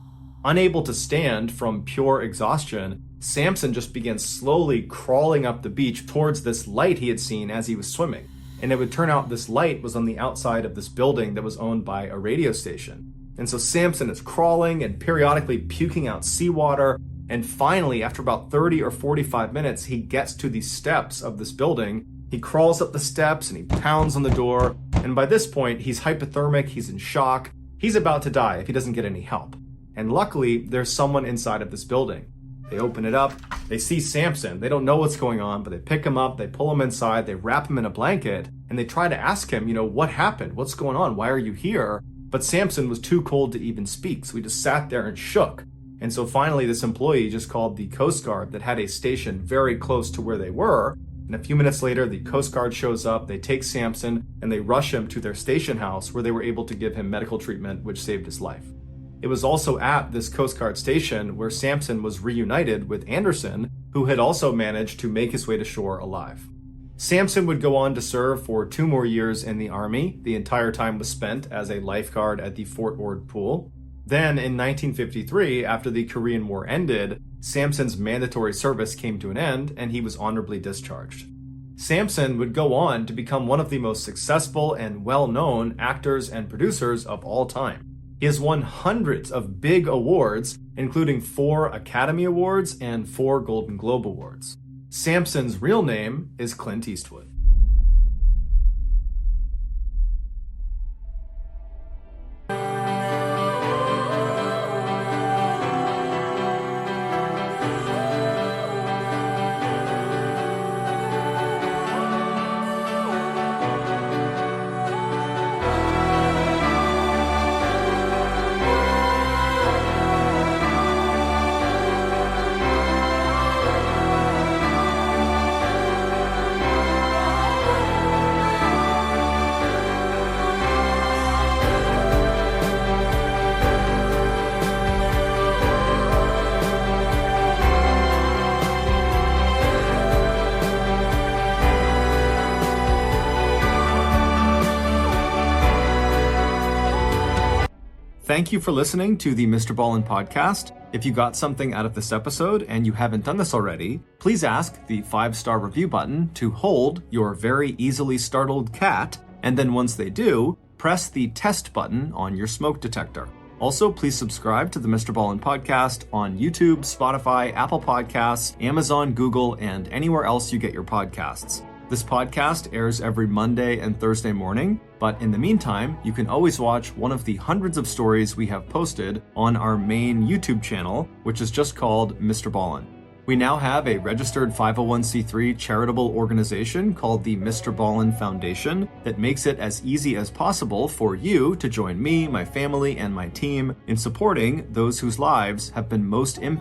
Unable to stand from pure exhaustion, Samson just began slowly crawling up the beach towards this light he had seen as he was swimming. And it would turn out this light was on the outside of this building that was owned by a radio station. And so Samson is crawling and periodically puking out seawater. And finally, after about 30 or 45 minutes, he gets to the steps of this building. He crawls up the steps and he pounds on the door. And by this point, he's hypothermic, he's in shock. He's about to die if he doesn't get any help. And luckily, there's someone inside of this building. They open it up, they see Samson. They don't know what's going on, but they pick him up, they pull him inside, they wrap him in a blanket, and they try to ask him, what happened? What's going on? Why are you here? But Samson was too cold to even speak, so he just sat there and shook. And so finally, this employee just called the Coast Guard that had a station very close to where they were. And a few minutes later, the Coast Guard shows up, they take Samson, and they rush him to their station house where they were able to give him medical treatment, which saved his life. It was also at this Coast Guard station where Samson was reunited with Anderson, who had also managed to make his way to shore alive. Samson would go on to serve for 2 more years in the Army. The entire time was spent as a lifeguard at the Fort Ord Pool. Then in 1953, after the Korean War ended, Samson's mandatory service came to an end and he was honorably discharged. Samson would go on to become one of the most successful and well-known actors and producers of all time. He has won hundreds of big awards, including 4 Academy Awards and 4 Golden Globe Awards. Samson's real name is Clint Eastwood. Thank you for listening to the MrBallen's podcast. If you got something out of this episode and you haven't done this already, please ask the 5-star review button to hold your very easily startled cat, and then once they do, press the test button on your smoke detector. Also, please subscribe to the MrBallen's podcast on YouTube, Spotify, Apple Podcasts, Amazon, Google, and anywhere else you get your podcasts. This podcast airs every Monday and Thursday morning, but in the meantime, you can always watch one of the hundreds of stories we have posted on our main YouTube channel, which is just called MrBallen's. We now have a registered 501c3 charitable organization called the MrBallen's Foundation that makes it as easy as possible for you to join me, my family, and my team in supporting those whose lives have been most impacted